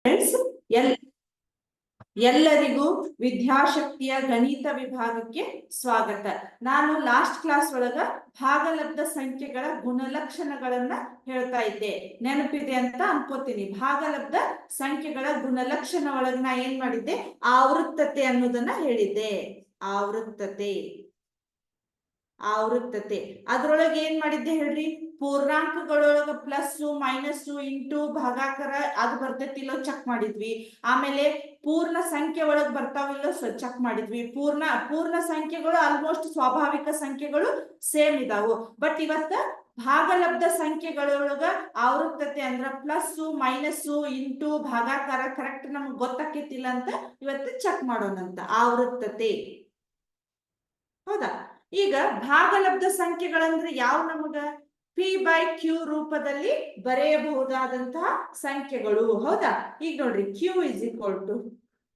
Friends, ಎಲ್ಲರಿಗೂ ವಿದ್ಯಾಶಕ್ತಿಯ ಗಣಿತ ವಿಭಾಗಕ್ಕೆ ಸ್ವಾಗತ. ನಾನು ಲಾಸ್ಟ್ ಕ್ಲಾಸ್ ಒಳಗ ಭಾಗಲಬ್ಧ ಸಂಖ್ಯೆಗಳ ಗುಣಲಕ್ಷಣಗಳನ್ನ ಹೇಳ್ತಾ ಇದ್ದೆ. ನೆನಪಿದೆ ಅಂತ ಅನ್ಕೋತೀನಿ. ಭಾಗಲಬ್ಧ ಸಂಖ್ಯೆಗಳ ಗುಣಲಕ್ಷಣ ಒಳಗ ನಾ ಏನ್ ಮಾಡಿದ್ದೆ, ಆವೃತ್ತತೆ ಅನ್ನೋದನ್ನ ಹೇಳಿದ್ದೆ. ಆವೃತ್ತತೆ ಅದ್ರೊಳಗೆ ಏನ್ ಮಾಡಿದ್ದೆ ಹೇಳ್ರಿ, ಪೂರ್ಣಾಂಕಗಳೊಳಗ ಪ್ಲಸ್ ಮೈನಸ್ ಇಂಟು ಭಾಗಾಕಾರ ಅದು ಬರ್ತೈತಿಲ್ಲೋ ಚೆಕ್ ಮಾಡಿದ್ವಿ. ಆಮೇಲೆ ಪೂರ್ಣ ಸಂಖ್ಯೆ ಒಳಗ್ ಬರ್ತಾವಿಲ್ಲೋ ಚೆಕ್ ಮಾಡಿದ್ವಿ. ಪೂರ್ಣ ಸಂಖ್ಯೆಗಳು ಆಲ್ಮೋಸ್ಟ್ ಸ್ವಾಭಾವಿಕ ಸಂಖ್ಯೆಗಳು ಸೇಮ್ ಇದಾವು. ಬಟ್ ಇವತ್ತ ಭಾಗಲಬ್ಧ ಸಂಖ್ಯೆಗಳೊಳಗ ಆವೃತ್ತತೆ ಅಂದ್ರ ಪ್ಲಸ್ ಮೈನಸ್ ಇಂಟು ಭಾಗಾಕಾರ ಕರೆಕ್ಟ್ ನಮ್ಗೆ ಗೊತ್ತಾಕೈತಿಲ್ಲ ಅಂತ ಇವತ್ತು ಚೆಕ್ ಮಾಡೋಣಂತ. ಆವೃತ್ತತೆ ಹೌದಾ. ಈಗ ಭಾಗಲಬ್ಧ ಸಂಖ್ಯೆಗಳಂದ್ರೆ ಯಾವ ನಮಗ P/Q ರೂಪದಲ್ಲಿ ಬರೆಯಬಹುದಾದಂತಹ ಸಂಖ್ಯೆಗಳು. ಹೌದಾ. ಈಗ ನೋಡ್ರಿ, Q ಇಸ್ ಈಕ್ವಲ್ ಟು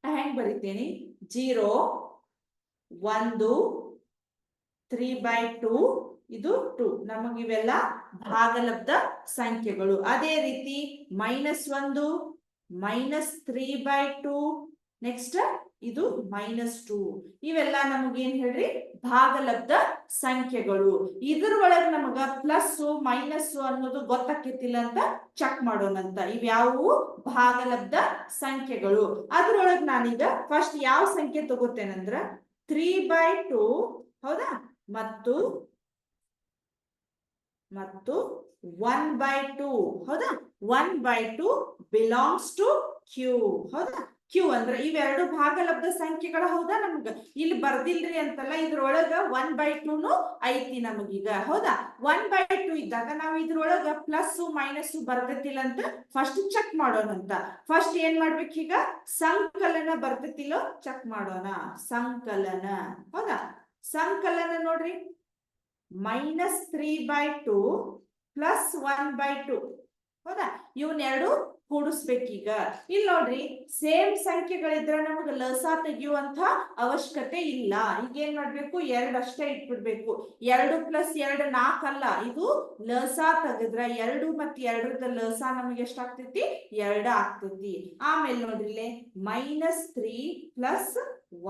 ಹೆಂಗ್ ಬರಿತೇನೆ, 0 1 3/2 ಇದು 2. ನಮಗಿವೆಲ್ಲ ಭಾಗಲಬ್ಧ ಸಂಖ್ಯೆಗಳು. ಅದೇ ರೀತಿ -1 -3/2 ನೆಕ್ಸ್ಟ್ ಇದು -2. ಇವೆಲ್ಲ ನಮಗೇನ್ ಹೇಳ್ರಿ, ಭಾಗಲಬ್ಧ ಸಂಖ್ಯೆಗಳು. ಇದ್ರ ಒಳಗೆ ನಮಗ ಪ್ಲಸ್ ಮೈನಸ್ ಅನ್ನೋದು ಗೊತ್ತಾಕೈತಿಲ್ಲ ಅಂತ ಚೆಕ್ ಮಾಡೋಣಂತ. ಇವ್ಯಾವು ಭಾಗಲಬ್ಧ ಸಂಖ್ಯೆಗಳು. ಅದ್ರೊಳಗೆ ನಾನೀಗ ಫಸ್ಟ್ ಯಾವ ಸಂಖ್ಯೆ ತಗೋತೇನಂದ್ರ 3/2 ಹೌದಾ, ಮತ್ತು 1/2 ಹೌದಾ. 1/2 ಬಿಲಾಂಗ್ಸ್ ಟು Q ಹೌದಾ. Q ಅಂದ್ರೆ ಇವೆರಡು ಭಾಗಲಬ್ಧ ಸಂಖ್ಯೆಗಳ. ಹೌದಾ. ನಮ್ಗ ಇಲ್ಲಿ ಬರ್ದಿಲ್ರಿ ಅಂತಲ್ಲ, ಇದ್ರೊಳಗ 1/2 ಐತಿ ನಮಗೀಗ. ಹೌದಾ. 1/2 ಇದ್ದಾಗ ನಾವು ಇದ್ರೊಳಗ ಪ್ಲಸ್ ಮೈನಸ್ ಬರ್ತೈತಿಲ್ಲ ಅಂತ ಫಸ್ಟ್ ಚೆಕ್ ಮಾಡೋಣಂತ. ಫಸ್ಟ್ ಏನ್ ಮಾಡ್ಬೇಕೀಗ, ಸಂಕಲನ ಬರ್ತೈತಿಲ್ಲೋ ಚೆಕ್ ಮಾಡೋಣ. ಸಂಕಲನ ಹೌದಾ. ಸಂಕಲನ ನೋಡ್ರಿ, -3/2 ಪ್ಲಸ್ 1/2 ಹೌದಾ. ಇವನ್ನೆರಡು ಕೂಡಿಸ್ಬೇಕೀಗ. ಇಲ್ಲಿ ನೋಡ್ರಿ, ಸೇಮ್ ಸಂಖ್ಯೆಗಳಿದ್ರೆ ನಮಗೆ ಲಸ ತೆಗೆಯುವಂತ ಅವಶ್ಯಕತೆ ಇಲ್ಲ. ಈಗ ಏನ್ ಮಾಡ್ಬೇಕು, 2 ಅಷ್ಟೇ ಇಟ್ಬಿಡ್ಬೇಕು. 2 + 2 4 ಅಲ್ಲ, ಇದು ಲಸ ತೆಗೆದ್ರ 2 ಮತ್ತು 2ರದ ಲಸ ನಮಗೆ ಎಷ್ಟಾಗ್ತೈತಿ, 2 ಆಗ್ತೈತಿ. ಆಮೇಲೆ ನೋಡ್ರಿ, -3 +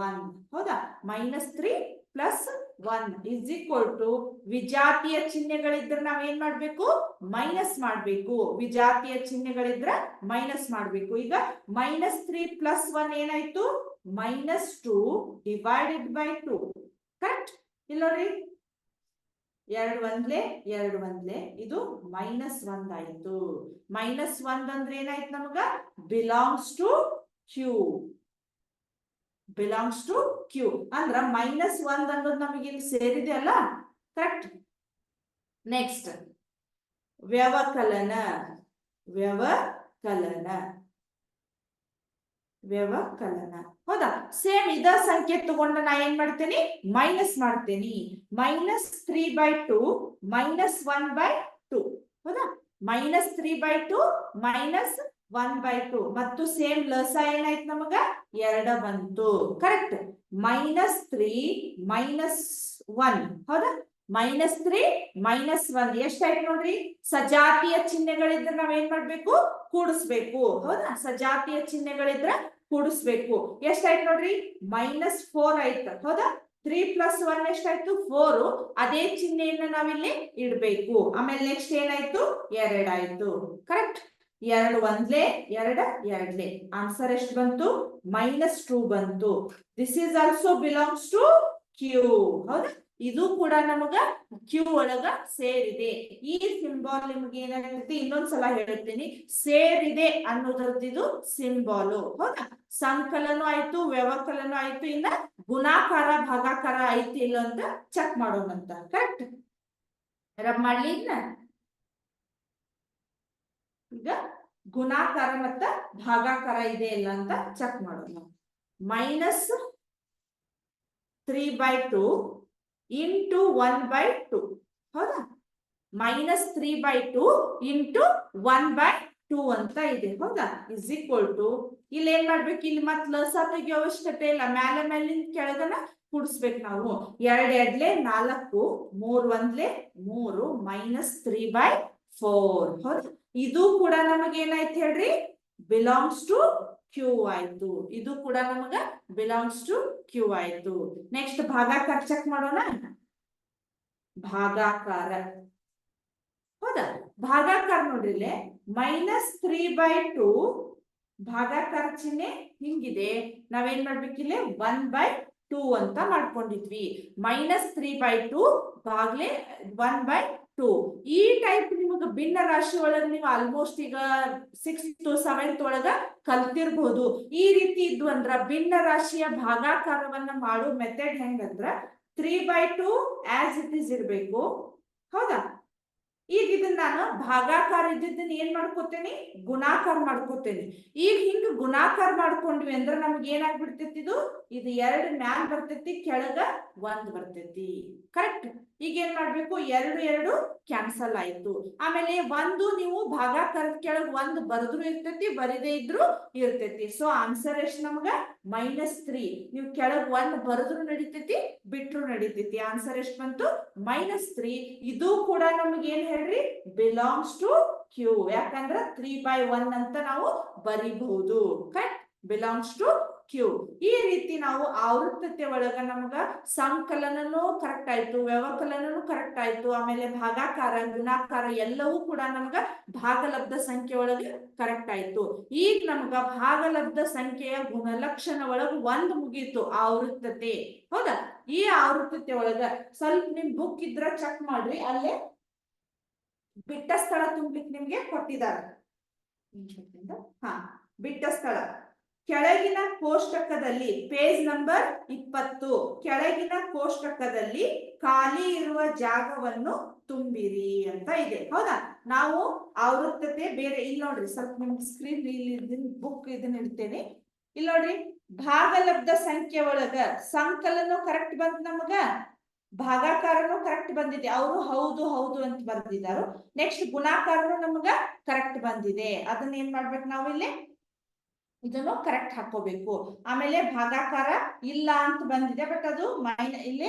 1 ಹೌದಾ. -3 + 1 ಇಸ್ ಈಕ್ವಲ್ ಟು, ವಿಜಾತಿಯ ಚಿಹ್ನೆಗಳಿದ್ರೆ ನಾವ್ ಏನ್ ಮಾಡ್ಬೇಕು, ಮೈನಸ್ ಮಾಡ್ಬೇಕು. ವಿಜಾತಿಯ ಚಿಹ್ನೆಗಳಿದ್ರೆ ಮೈನಸ್ ಮಾಡ್ಬೇಕು. ಈಗ -3 + 1 ಏನಾಯ್ತು, -2 / 2 ಕರೆಕ್ಟ್. ಇಲ್ಲ ನೋಡ್ರಿ, 2 1 2 1 ಇದು -1 ಆಯ್ತು. -1 ಅಂದ್ರೆ ಏನಾಯ್ತು ನಮಗ, ಬಿಲಾಂಗ್ಸ್ ಟು Q ಅಂದ್ರ -1 ಅನ್ನೋದು ನಮಗೆ ಇಲ್ಲಿ ಸೇರಿದೆ ಅಲ್ಲ, ಕರೆಕ್ಟ್. ನೆಕ್ಸ್ಟ್ ವ್ಯವಕಲನ ಹೌದಾ. ಸೇಮ್ ಇದ ಸಂಖ್ಯೆ ತಗೊಂಡ ನಾ ಏನ್ ಮಾಡ್ತೇನಿ, ಮೈನಸ್ ಮಾಡ್ತೇನಿ. -3/2 -1/2 ಹೌದಾ. -3/2 -1/2 ಮತ್ತು ಸೇಮ್ ಲಸ ಏನಾಯ್ತು ನಮಗ, 2 ಬಂತು. ಕರೆಕ್ಟ್. -3 -1 ಹೌದಾ. -3 -1 ಎಷ್ಟಾಯ್ತು ನೋಡ್ರಿ. ಸಜಾತಿಯ ಚಿಹ್ನೆಗಳಿದ್ರೆ ನಾವೇನ್ ಮಾಡ್ಬೇಕು, ಕೂಡಿಸ್ಬೇಕು. ಹೌದಾ. ಸಜಾತಿಯ ಚಿಹ್ನೆಗಳಿದ್ರೆ ಕೂಡಿಸ್ಬೇಕು. ಎಷ್ಟಾಯ್ತು ನೋಡ್ರಿ, -4 ಆಯ್ತು. ಹೌದಾ. 3 + 1 ಎಷ್ಟಾಯ್ತು, 4. ಅದೇ ಚಿಹ್ನೆಯನ್ನ ನಾವಿಲ್ಲಿ ಇಡ್ಬೇಕು. ಆಮೇಲೆ ನೆಕ್ಸ್ಟ್ ಏನಾಯ್ತು, 2 ಆಯ್ತು. ಕರೆಕ್ಟ್. 2 1 2 2 ಆನ್ಸರ್ ಎಷ್ಟು ಬಂತು, -2 ಬಂತು. This is also belongs to Q ಹೌದಾ. ಇದು ಕೂಡ ನಮಗ Q ಒಳಗ ಸೇರಿದೆ. ಈ ಸಿಂಬಾಲ್ ನಿಮ್ಗೆ ಏನಾಗ್ತೈತಿ, ಇನ್ನೊಂದ್ಸಲ ಹೇಳ್ತೀನಿ, ಸೇರಿದೆ ಅನ್ನೋದ್ರದ್ದು ಇದು ಸಿಂಬಾಲು. ಹೌದಾ. ಸಂಕಲನ ಆಯ್ತು, ವ್ಯವಕಲನ ಆಯ್ತು. ಇನ್ನ ಗುಣಾಕಾರ ಭಾಗಾಕಾರ ಐತಿ ಇಲ್ಲ ಅಂತ ಚೆಕ್ ಮಾಡೋಣಂತ. ಕರೆಕ್ಟ್. ರಬ್ ಮಾಡ್ಲಿ. ಈಗ ಗುಣಾಕಾರ ಮತ್ತ ಭಾಗಾಕಾರ ಇದೆ ಇಲ್ಲ ಅಂತ ಚೆಕ್ ಮಾಡೋಣ. -3/2 ಇಂಟು 1/2 ಹೌದಾ. -3/2 ಇಂಟು 1/2 ಅಂತ ಇದೆ. ಹೌದಾ. ಇಸ್ ಈಕ್ವಲ್ ಟು, ಇಲ್ಲಿ ಏನ್ ಮಾಡ್ಬೇಕು, ಇಲ್ಲಿ ಮತ್ ಲಸ ತೆಗಿಯೋ ಅವಶ್ಯಕತೆ ಇಲ್ಲ. ಮೇಲಿಂದ ಕೆಳಗನ ಕೂಡಿಸ್ಬೇಕು ನಾವು. 2 2 4 3 1 3 -3/4 ಹೌದಾ. ಇದು ಕೂಡ ನಮಗೆ ಏನಾಯ್ತು ಹೇಳ್ರಿ, ಬಿಲಾಂಗ್ಸ್ ಟು ಕ್ಯೂ ಆಯ್ತು. ಇದು ಕೂಡ ನಮಗ ಬಿಲಾಂಗ್ಸ್ ಟು ಕ್ಯೂ ಆಯ್ತು. ನೆಕ್ಸ್ಟ್ ಭಾಗಾಕಾರ ಚೆಕ್ ಮಾಡೋಣ. ಭಾಗಾಕಾರ, ಹೌದಾ? ಭಾಗಾಕಾರ ನೋಡ್ರಿ, -3/2 ಭಾಗಾಕಾರ ಚಿಹ್ನೆ ಹಿಂಗಿದೆ. ನಾವೇನ್ ಮಾಡ್ಬೇಕಿಲ್ಲ 1/2 ಅಂತ ಮಾಡ್ಕೊಂಡಿದ್ವಿ. -3/2 ಬಾಗ್ಲೆ 1/2. ಈ ಟೈಪ್ ನಿಮಗೆ ಭಿನ್ನ ರಾಶಿ ಒಳಗೆ ನೀವು ಆಲ್ಮೋಸ್ಟ್ ಈಗ 6th 7th ಒಳಗ ಕಲ್ತಿರ್ಬಹುದು. ಈ ರೀತಿ ಇದ್ವು ಅಂದ್ರ ಭಿನ್ನ ರಾಶಿಯ ಭಾಗಾಕಾರವನ್ನ ಮಾಡೋ ಮೆಥಡ್ ಹೆಂಗಂದ್ರ 3/2 ಆಸ್ ಇಟ್ ಇಸ್ ಇರ್ಬೇಕು, ಹೌದಾ? ಈಗ ಇದನ್ನ ನಾನು ಭಾಗಾಕಾರ ಇದ್ದಿದ್ದನ್ನ ಏನ್ ಮಾಡ್ಕೋತೇನಿ, ಗುಣಾಕಾರ ಮಾಡ್ಕೋತೇನಿ. ಈಗ ಹಿಂಗ ಗುಣಾಕಾರ ಮಾಡ್ಕೊಂಡ್ವಿ ಅಂದ್ರ ನಮ್ಗೆ ಏನಾಗ್ಬಿಡ್ತೈತಿ, ಇದು 2 ಮ್ಯಾಲ ಬರ್ತೈತಿ, ಕೆಳಗ 1 ಬರ್ತೈತಿ. ಕರೆಕ್ಟ್? ಈಗ ಏನ್ ಮಾಡ್ಬೇಕು, 2 ಕ್ಯಾನ್ಸಲ್ ಆಯ್ತು. ಆಮೇಲೆ 1 ನೀವು ಭಾಗಾಕಾರದ ಕೆಳಗ 1 ಬರೆದ್ರು ಇರ್ತೈತಿ, ಬರಿದೇ ಇದ್ರು ಇರ್ತೈತಿ. ಸೊ ಆನ್ಸರ್ ಎಷ್ಟು ನಮ್ಗ -3. ನೀವು ಕೆಳಗ್ 1 ಬರೆದ್ರು ನಡಿತೈತಿ, ಬಿಟ್ರು ನಡಿತೈತಿ. ಆನ್ಸರ್ ಎಷ್ಟು ಬಂತು, -3. ಇದು ಕೂಡ ನಮ್ಗೆ ಏನ್ ಹೇಳ್ರಿ, ಬಿಲಾಂಗ್ಸ್ ಟು ಕ್ಯೂ. ಯಾಕಂದ್ರ 3/1 ಅಂತ ನಾವು ಬರಿಬಹುದು. ಕರೆಕ್ಟ್? Belongs to Q. ಈ ರೀತಿ ನಾವು ಆವೃತ್ತತೆ ಒಳಗ ನಮಗ ಸಂಕಲನನೂ ಕರೆಕ್ಟ್ ಆಯ್ತು, ವ್ಯವಕಲನನೂ ಕರೆಕ್ಟ್ ಆಯ್ತು, ಆಮೇಲೆ ಭಾಗಾಕಾರ ಗುಣಾಕಾರ ಎಲ್ಲವೂ ಕೂಡ ನಮಗ ಭಾಗಲಬ್ಧ ಸಂಖ್ಯೆ ಒಳಗೆ ಕರೆಕ್ಟ್ ಆಯ್ತು. ಈಗ ನಮಗ ಭಾಗಲಬ್ಧ ಸಂಖ್ಯೆಯ ಗುಣಲಕ್ಷಣ ಒಳಗ 1 ಮುಗೀತು, ಆವೃತ್ತತೆ. ಹೌದಾ? ಈ ಆವೃತ್ತತೆ ಒಳಗ ಸ್ವಲ್ಪ ನಿಮ್ ಬುಕ್ ಇದ್ರ ಚೆಕ್ ಮಾಡ್ರಿ, ಅಲ್ಲೇ ಬಿಟ್ಟ ಸ್ಥಳ ತುಂಬ್ಲಿಕ್ಕೆ ನಿಮ್ಗೆ ಕೊಟ್ಟಿದ್ದಾರೆ. ಬಿಟ್ಟ ಸ್ಥಳ ಕೆಳಗಿನ ಕೋಷ್ಟಕದಲ್ಲಿ ಪೇಜ್ ನಂಬರ್ 20, ಕೆಳಗಿನ ಕೋಷ್ಟಕದಲ್ಲಿ ಖಾಲಿ ಇರುವ ಜಾಗವನ್ನು ತುಂಬಿರಿ ಅಂತ ಇದೆ. ಹೌದಾ? ನಾವು ಆವೃತ್ತತೆ ಬೇರೆ ಇಲ್ಲಿ ನೋಡ್ರಿ, ಸ್ವಲ್ಪ ನಿಮ್ಗೆ ಸ್ಕ್ರೀನ್ ಬುಕ್ ಇದನ್ನ ಇಡ್ತೇನೆ. ಇಲ್ಲಿ ನೋಡ್ರಿ, ಭಾಗಲಬ್ಧ ಸಂಖ್ಯೆ ಒಳಗ ಸಂಕಲನ ಕರೆಕ್ಟ್ ಬಂತ, ನಮಗ ಭಾಗಾಕಾರನು ಕರೆಕ್ಟ್ ಬಂದಿದೆ. ಅವರು ಹೌದು ಹೌದು ಅಂತ ಬರ್ದಿದ್ದಾರೆ. ನೆಕ್ಸ್ಟ್ ಗುಣಾಕಾರನು ನಮಗ ಕರೆಕ್ಟ್ ಬಂದಿದೆ. ಅದನ್ನ ಏನ್ ಮಾಡ್ಬೇಕು, ನಾವು ಇಲ್ಲಿ ಇದನ್ನು ಕರೆಕ್ಟ್ ಹಾಕೋಬೇಕು. ಆಮೇಲೆ ಭಾಗಾಕಾರ ಇಲ್ಲ ಅಂತ ಬಂದಿದೆ, ಬಟ್ ಅದು ಇಲ್ಲಿ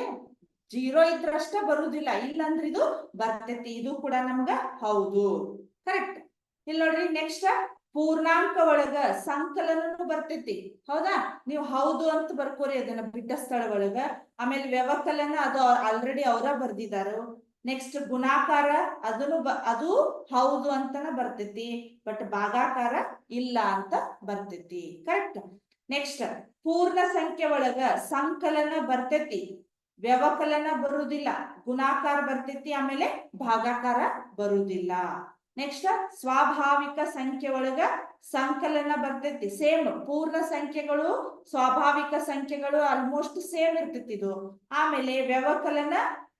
0 ಇದ್ರಷ್ಟ ಬರುವುದಿಲ್ಲ, ಇಲ್ಲ ಅಂದ್ರೆ ಇದು ಬರ್ತೈತಿ. ಇದು ಕೂಡ ನಮ್ಗ ಹೌದು, ಕರೆಕ್ಟ್. ಇಲ್ಲಿ ನೋಡ್ರಿ, ನೆಕ್ಸ್ಟ್ ಪೂರ್ಣಾಂಕ ಒಳಗ ಸಂಕಲನನು ಬರ್ತೈತಿ. ಹೌದಾ? ನೀವು ಹೌದು ಅಂತ ಬರ್ಕೋರಿ ಅದನ್ನ ಬಿಟ್ಟ ಸ್ಥಳ ಒಳಗ. ಆಮೇಲೆ ವ್ಯವಕಲನ ಅದು ಆಲ್ರೆಡಿ ಅವರ ಬರ್ದಿದಾರು. ನೆಕ್ಸ್ಟ್ ಗುಣಾಕಾರ ಅದನ್ನು ಅದು ಹೌದು ಅಂತನ ಬರ್ತೈತಿ, ಬಟ್ ಭಾಗಾಕಾರ ಇಲ್ಲ ಅಂತ ಬರ್ತೈತಿ. ಕರೆಕ್ಟ್? ನೆಕ್ಸ್ಟ್ ಪೂರ್ಣ ಸಂಖ್ಯೆ ಒಳಗ ಸಂಕಲನ ಬರ್ತೈತಿ, ವ್ಯವಕಲನ ಬರುವುದಿಲ್ಲ, ಗುಣಾಕಾರ ಬರ್ತೈತಿ, ಆಮೇಲೆ ಭಾಗಾಕಾರ ಬರುವುದಿಲ್ಲ. ನೆಕ್ಸ್ಟ್ ಸ್ವಾಭಾವಿಕ ಸಂಖ್ಯೆ ಒಳಗ ಸಂಕಲನ ಬರ್ತೈತಿ. ಸೇಮ್ ಪೂರ್ಣ ಸಂಖ್ಯೆಗಳು ಸ್ವಾಭಾವಿಕ ಸಂಖ್ಯೆಗಳು ಆಲ್ಮೋಸ್ಟ್ ಸೇಮ್ ಇರ್ತೈತಿ ಇದು. ಆಮೇಲೆ ವ್ಯವಕಲನ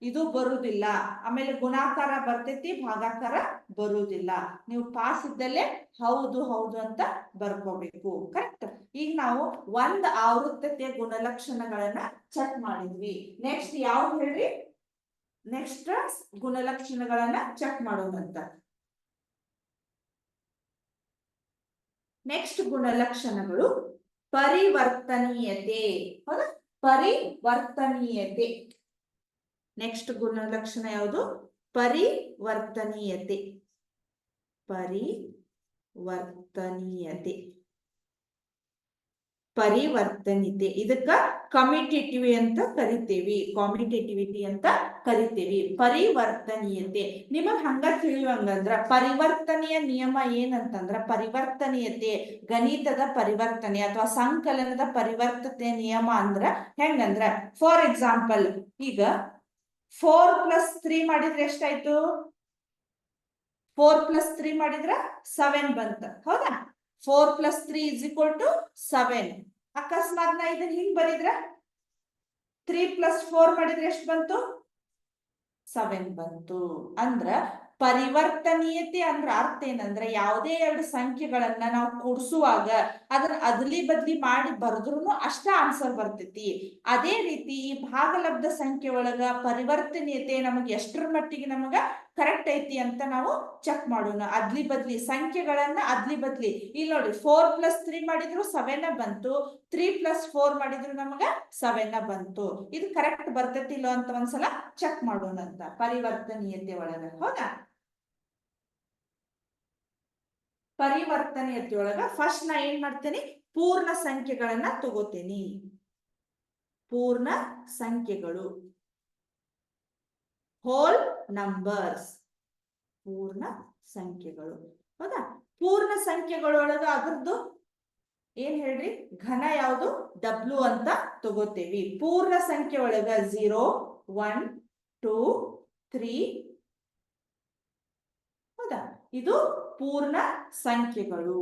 ಇದು ಬರುವುದಿಲ್ಲ, ಆಮೇಲೆ ಗುಣಾಕಾರ ಬರ್ತೈತಿ, ಭಾಗಾಕಾರ ಬರುವುದಿಲ್ಲ. ನೀವು ಪಾಸ್ ಇದ್ದಲ್ಲೇ ಹೌದು ಹೌದು ಅಂತ ಬರ್ಕೋಬೇಕು. ಕರೆಕ್ಟ್? ಈಗ ನಾವು 1 ಆವೃತ್ತತೆಯ ಗುಣಲಕ್ಷಣಗಳನ್ನ ಚೆಕ್ ಮಾಡಿದ್ವಿ. ನೆಕ್ಸ್ಟ್ ಯಾವ್ದು ಹೇಳ್ರಿ, ನೆಕ್ಸ್ಟ್ ಗುಣಲಕ್ಷಣಗಳನ್ನ ಚೆಕ್ ಮಾಡೋದಂತ. ನೆಕ್ಸ್ಟ್ ಗುಣಲಕ್ಷಣಗಳು ಪರಿವರ್ತನೀಯತೆ. ಹೌದಾ? ಪರಿವರ್ತನೀಯತೆ. ನೆಕ್ಸ್ಟ್ ಗುಣಲಕ್ಷಣ ಯಾವುದು? ಪರಿವರ್ತನೀಯತೆ. ಪರಿವರ್ತನೀಯತೆ. ಪರಿವರ್ತನೀಯತೆ ಇದಕ್ಕ ಕಮಿಟೇಟಿವ್ ಅಂತ ಕರಿತೇವಿ, ಕಾಮಿಟೇಟಿವಿಟಿ ಅಂತ ಕರಿತೇವಿ. ಪರಿವರ್ತನೀಯತೆ ನಿಮಗ್ ಹಂಗ ತಿಳಿಯುವಂಗಂದ್ರ ಪರಿವರ್ತನೆಯ ನಿಯಮ ಏನಂತಂದ್ರ, ಪರಿವರ್ತನೀಯತೆ ಗಣಿತದ ಪರಿವರ್ತನೆ ಅಥವಾ ಸಂಕಲನದ ಪರಿವರ್ತನೆ ನಿಯಮ ಅಂದ್ರ ಹೆಂಗಂದ್ರ, ಫಾರ್ ಎಕ್ಸಾಂಪಲ್ ಈಗ 4 + 3 ಮಾಡಿದ್ರೆ ಎಷ್ಟಾಯ್ತು? 4 + 3 ಮಾಡಿದ್ರ 7 ಬಂತ. ಹೌದಾ? 4 + 3 = 7. ಅಕಸ್ಮಾತ್ ನಾ ಇದನ್ನ ಹಿಂಗ್ ಬರಿದ್ರ 3 + 4 ಮಾಡಿದ್ರೆ ಎಷ್ಟು ಬಂತು? 7 ಬಂತು. ಅಂದ್ರ ಪರಿವರ್ತನೀಯತೆ ಅಂದ್ರ ಅರ್ಥ ಏನಂದ್ರ, ಯಾವುದೇ 2 ಸಂಖ್ಯೆಗಳನ್ನ ನಾವು ಕೂಡಿಸುವಾಗ ಅದನ್ನ ಅದ್ಲಿ ಬದ್ಲಿ ಮಾಡಿ ಬರೆದ್ರು ಅಷ್ಟ ಆನ್ಸರ್ ಬರ್ತೈತಿ. ಅದೇ ರೀತಿ ಈ ಭಾಗಲಬ್ಧ ಸಂಖ್ಯೆ ಒಳಗ ಪರಿವರ್ತನೀಯತೆ ನಮಗೆ ಎಷ್ಟರ ಮಟ್ಟಿಗೆ ನಮಗ ಕರೆಕ್ಟ್ ಐತಿ ಅಂತ ನಾವು ಚೆಕ್ ಮಾಡೋಣ. ಅದ್ಲಿ ಬದ್ಲಿ ಸಂಖ್ಯೆಗಳನ್ನ ಅದ್ಲಿ ಬದ್ಲಿ ಇಲ್ಲಿ ನೋಡಿ, 4 + 3 ಮಾಡಿದ್ರು 7 ಬಂತು, 3 + 4 ಮಾಡಿದ್ರು ನಮಗ 7 ಬಂತು. ಇದು ಕರೆಕ್ಟ್ ಬರ್ತೈತಿಲ್ಲೋ ಅಂತ ಒಂದ್ಸಲ ಚೆಕ್ ಮಾಡೋಣ ಅಂತ ಪರಿವರ್ತನೀಯತೆ ಒಳಗ. ಹೌದಾ? ಪರಿವರ್ತನೆಯೊಳಗ ಫಸ್ಟ್ ನಾ ಏನ್ ಮಾಡ್ತೇನೆ, ಪೂರ್ಣ ಸಂಖ್ಯೆಗಳನ್ನ ತಗೋತೀನಿ. ಪೂರ್ಣ ಸಂಖ್ಯೆಗಳು, ಹೋಲ್ ನಂಬರ್ಸ್, ಪೂರ್ಣ ಸಂಖ್ಯೆಗಳು. ಹೌದಾ? ಪೂರ್ಣ ಸಂಖ್ಯೆಗಳೊಳಗ ಅದ್ರದ್ದು ಏನ್ ಹೇಳ್ರಿ, ಘನ ಯಾವುದು, ಡಬ್ಲ್ಯೂ ಅಂತ ತಗೋತೇವಿ. ಪೂರ್ಣ ಸಂಖ್ಯೆ ಒಳಗ 0, 1, 2, 3. ಹೌದಾ? ಇದು ಪೂರ್ಣ ಸಂಖ್ಯೆಗಳು.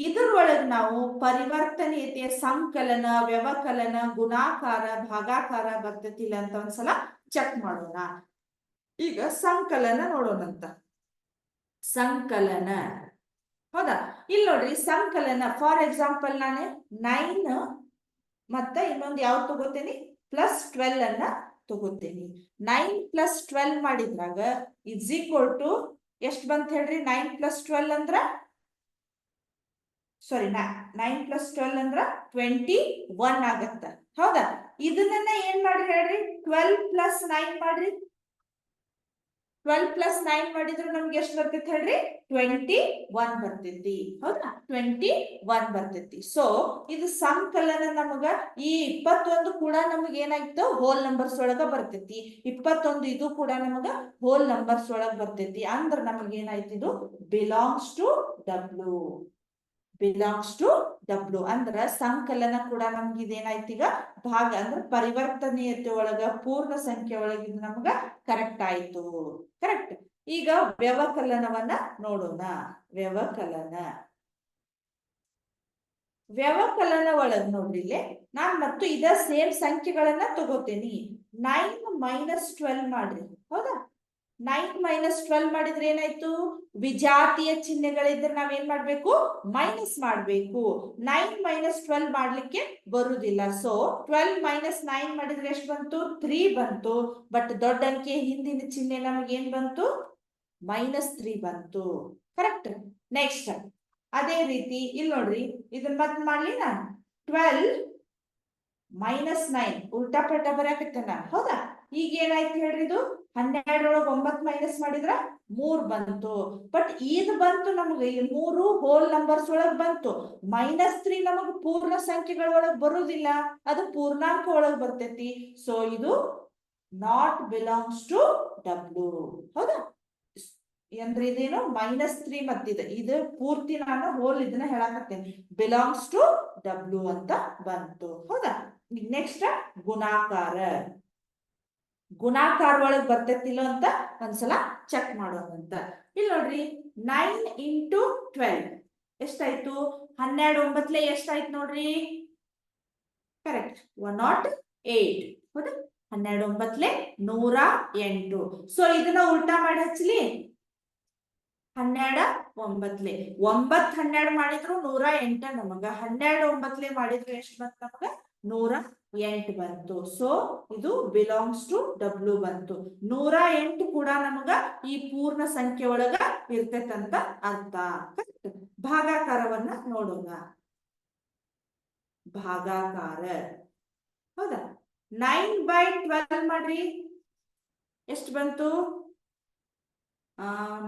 ಇದ್ರೊಳಗೆ ನಾವು ಪರಿವರ್ತನೀಯತೆಯ ಸಂಕಲನ, ವ್ಯವಕಲನ, ಗುಣಾಕಾರ, ಭಾಗಾಕಾರ ಬರ್ತತಿಲ್ಲ ಅಂತ ಒಂದ್ಸಲ ಚೆಕ್ ಮಾಡೋಣ. ಈಗ ಸಂಕಲನ ನೋಡೋಣಂತ. ಸಂಕಲನ, ಹೌದಾ? ಇಲ್ಲಿ ನೋಡ್ರಿ, ಸಂಕಲನ ಫಾರ್ ಎಕ್ಸಾಂಪಲ್ ನಾನು 9 ಮತ್ತೆ ಇನ್ನೊಂದು ಯಾವ್ದು ತಗೋತೇನಿ, +12 ಅನ್ನ ತಗೋತೇನಿ. 9 + 12 ಮಾಡಿದ್ರಾಗ ಇಸ್ ಈಕ್ವಲ್ ಟು ಎಷ್ಟು ಬಂತ ಹೇಳ್ರಿ? 9 + 12 ಅಂದ್ರ ಸಾರಿ 9 + 12 ಅಂದ್ರ 21 ಆಗತ್ತ. ಹೌದಾ? ಇದನ್ನ ಏನ್ ಮಾಡ್ರಿ ಹೇಳ್ರಿ, 12 + 9 ಮಾಡ್ರಿ. 12 + 9 ಮಾಡಿದ್ರೆ ನಮ್ಗೆ ಎಷ್ಟು ಬರ್ತೈತಿ ಹೇಳ್ರಿ? 21 ಬರ್ತೈತಿ. ಹೌದಾ? 21 ಬರ್ತೈತಿ. ಸೊ ಇದು ಸಂಕಲನ ನಮಗ ಈ 21 ಕೂಡ ನಮಗ ಏನಾಯ್ತು, ಹೋಲ್ ನಂಬರ್ಸ್ ಒಳಗ ಬರ್ತೈತಿ. 21 ಇದು ಕೂಡ ನಮಗ ಹೋಲ್ ನಂಬರ್ಸ್ ಒಳಗ ಬರ್ತೈತಿ. ಅಂದ್ರ ನಮಗ ಏನಾಯ್ತು, ಇದು belongs to W. Belongs to W ಅಂದ್ರ ಸಂಕಲನ ಕೂಡ ನಮ್ಗೆ ಇದೇನಾಯ್ತು, ಈಗ ಭಾಗ ಅಂದ್ರೆ ಪರಿವರ್ತನೀಯತೆ ಒಳಗ ಪೂರ್ಣ ಸಂಖ್ಯೆ ಒಳಗ ಇದು ನಮ್ಗ ಕರೆಕ್ಟ್ ಆಯ್ತು. ಕರೆಕ್ಟ್. ಈಗ ವ್ಯವಕಲನವನ್ನ ನೋಡೋಣ. ವ್ಯವಕಲನ, ವ್ಯವಕಲನ ಒಳಗ್ ನೋಡ್ರಿ, ಇಲ್ಲಿ ನಾನ್ ಮತ್ತು ಇದ ಸೇಮ್ ಸಂಖ್ಯೆಗಳನ್ನ ತಗೋತೇನಿ. 9 - 12 ಮಾಡ್ರಿ. ಹೌದಾ? 9 - 12 ಮಾಡಿದ್ರೆ ಏನಾಯ್ತು, ವಿಜಾತಿಯ ಚಿಹ್ನೆಗಳಿದ್ರೆ ನಾವೇನ್ ಮಾಡ್ಬೇಕು, ಮೈನಸ್ ಮಾಡ್ಬೇಕು. 9 - 12 ಮಾಡ್ಲಿಕ್ಕೆ ಬರುದಿಲ್ಲ. ಸೊ 12 - 9 ಮಾಡಿದ್ರೆ ಎಷ್ಟು ಬಂತು, 3 ಬಂತು. ಬಟ್ ದೊಡ್ಡ ಅಂಕೆ ಹಿಂದಿನ ಚಿಹ್ನೆ ನಮಗೆ ಏನ್ ಬಂತು, -3 ಬಂತು. ಕರೆಕ್ಟ್. ನೆಕ್ಸ್ಟ್ ಅದೇ ರೀತಿ ಇಲ್ಲಿ ನೋಡ್ರಿ, ಇದನ್ನ ಮತ್ ಮಾಡ್ಲಿ ನಾನು 12 - 9 ಉಲ್ಟಾ ಪಲ್ಟಾ ಬರಾಕತ್ತೆ ನಾನು. ಹೌದಾ? ಈಗ ಏನಾಯ್ತು ಹೇಳ್ರಿ, ಇದು 12 ಒಳಗೆ 9 ಮೈನಸ್ ಮಾಡಿದ್ರ 3 ಬಂತು. ಬಟ್ ಇದು ಬಂತು ನಮಗೆ, ಇಲ್ಲಿ 3 ಹೋಲ್ ನಂಬರ್ಸ್ ಒಳಗ್ ಬಂತು. -3 ನಮಗ್ ಪೂರ್ಣ ಸಂಖ್ಯೆಗಳ ಒಳಗ್ ಬರುದಿಲ್ಲ, ಅದು ಪೂರ್ಣಾಂಕ ಒಳಗ್ ಬರ್ತೈತಿ. ಸೊ ಇದು ನಾಟ್ ಬಿಲಾಂಗ್ಸ್ ಟು ಡಬ್ಲ್ಯೂ. ಹೌದಾ? ಅಂದ್ರೆ ಇದೇನು -3 ಮತ್ತಿದೆ, ಇದು ಪೂರ್ತಿ ನಾನು ಹೋಲ್ ಇದನ್ನ ಹೇಳಾಕತ್ತೇನೆ. ಬಿಲಾಂಗ್ಸ್ ಟು ಡಬ್ಲ್ಯೂ ಅಂತ ಬಂತು. ಹೌದಾ? ನೆಕ್ಸ್ಟ್ ಗುಣಾಕಾರ. ಗುಣಾಕಾರ ಒಳಗ್ ಬರ್ತೈತಿಲ್ಲ ಅಂತ ಒಂದ್ಸಲ ಚೆಕ್ ಮಾಡೋಣಂತ. ಇಲ್ಲಿ ನೋಡ್ರಿ, 9 × 12 ಎಷ್ಟಾಯ್ತು, 12 9 ಎಷ್ಟಾಯ್ತು ನೋಡ್ರಿ. ಕರೆಕ್ಟ್, 108. ಹೌದಾ? 12 9 108. ಸೊ ಇದನ್ನ ಉಲ್ಟಾ ಮಾಡಿ ಹಚ್ಚಲಿ. 12 9 9 12 ಮಾಡಿದ್ರು 108 ನಮಗ. 12 9 ಮಾಡಿದ್ರು ಎಷ್ಟು ಬಂತು ನಮಗ, 108 ಬಂತು. ಸೊ ಇದು ಬಿಲಾಂಗ್ಸ್ ಟು ಡಬ್ಲ್ಯೂ ಬಂತು. 108 ಕೂಡ ನಮಗ ಈ ಪೂರ್ಣ ಸಂಖ್ಯೆ ಒಳಗ ಇರ್ತೈತಂತ ಅರ್ಥ. ಭಾಗಾಕಾರವನ್ನ ನೋಡೋಣ. ಭಾಗಾಕಾರ, ಹೌದಾ? 9/12 ಮಾಡ್ರಿ, ಎಷ್ಟು ಬಂತು,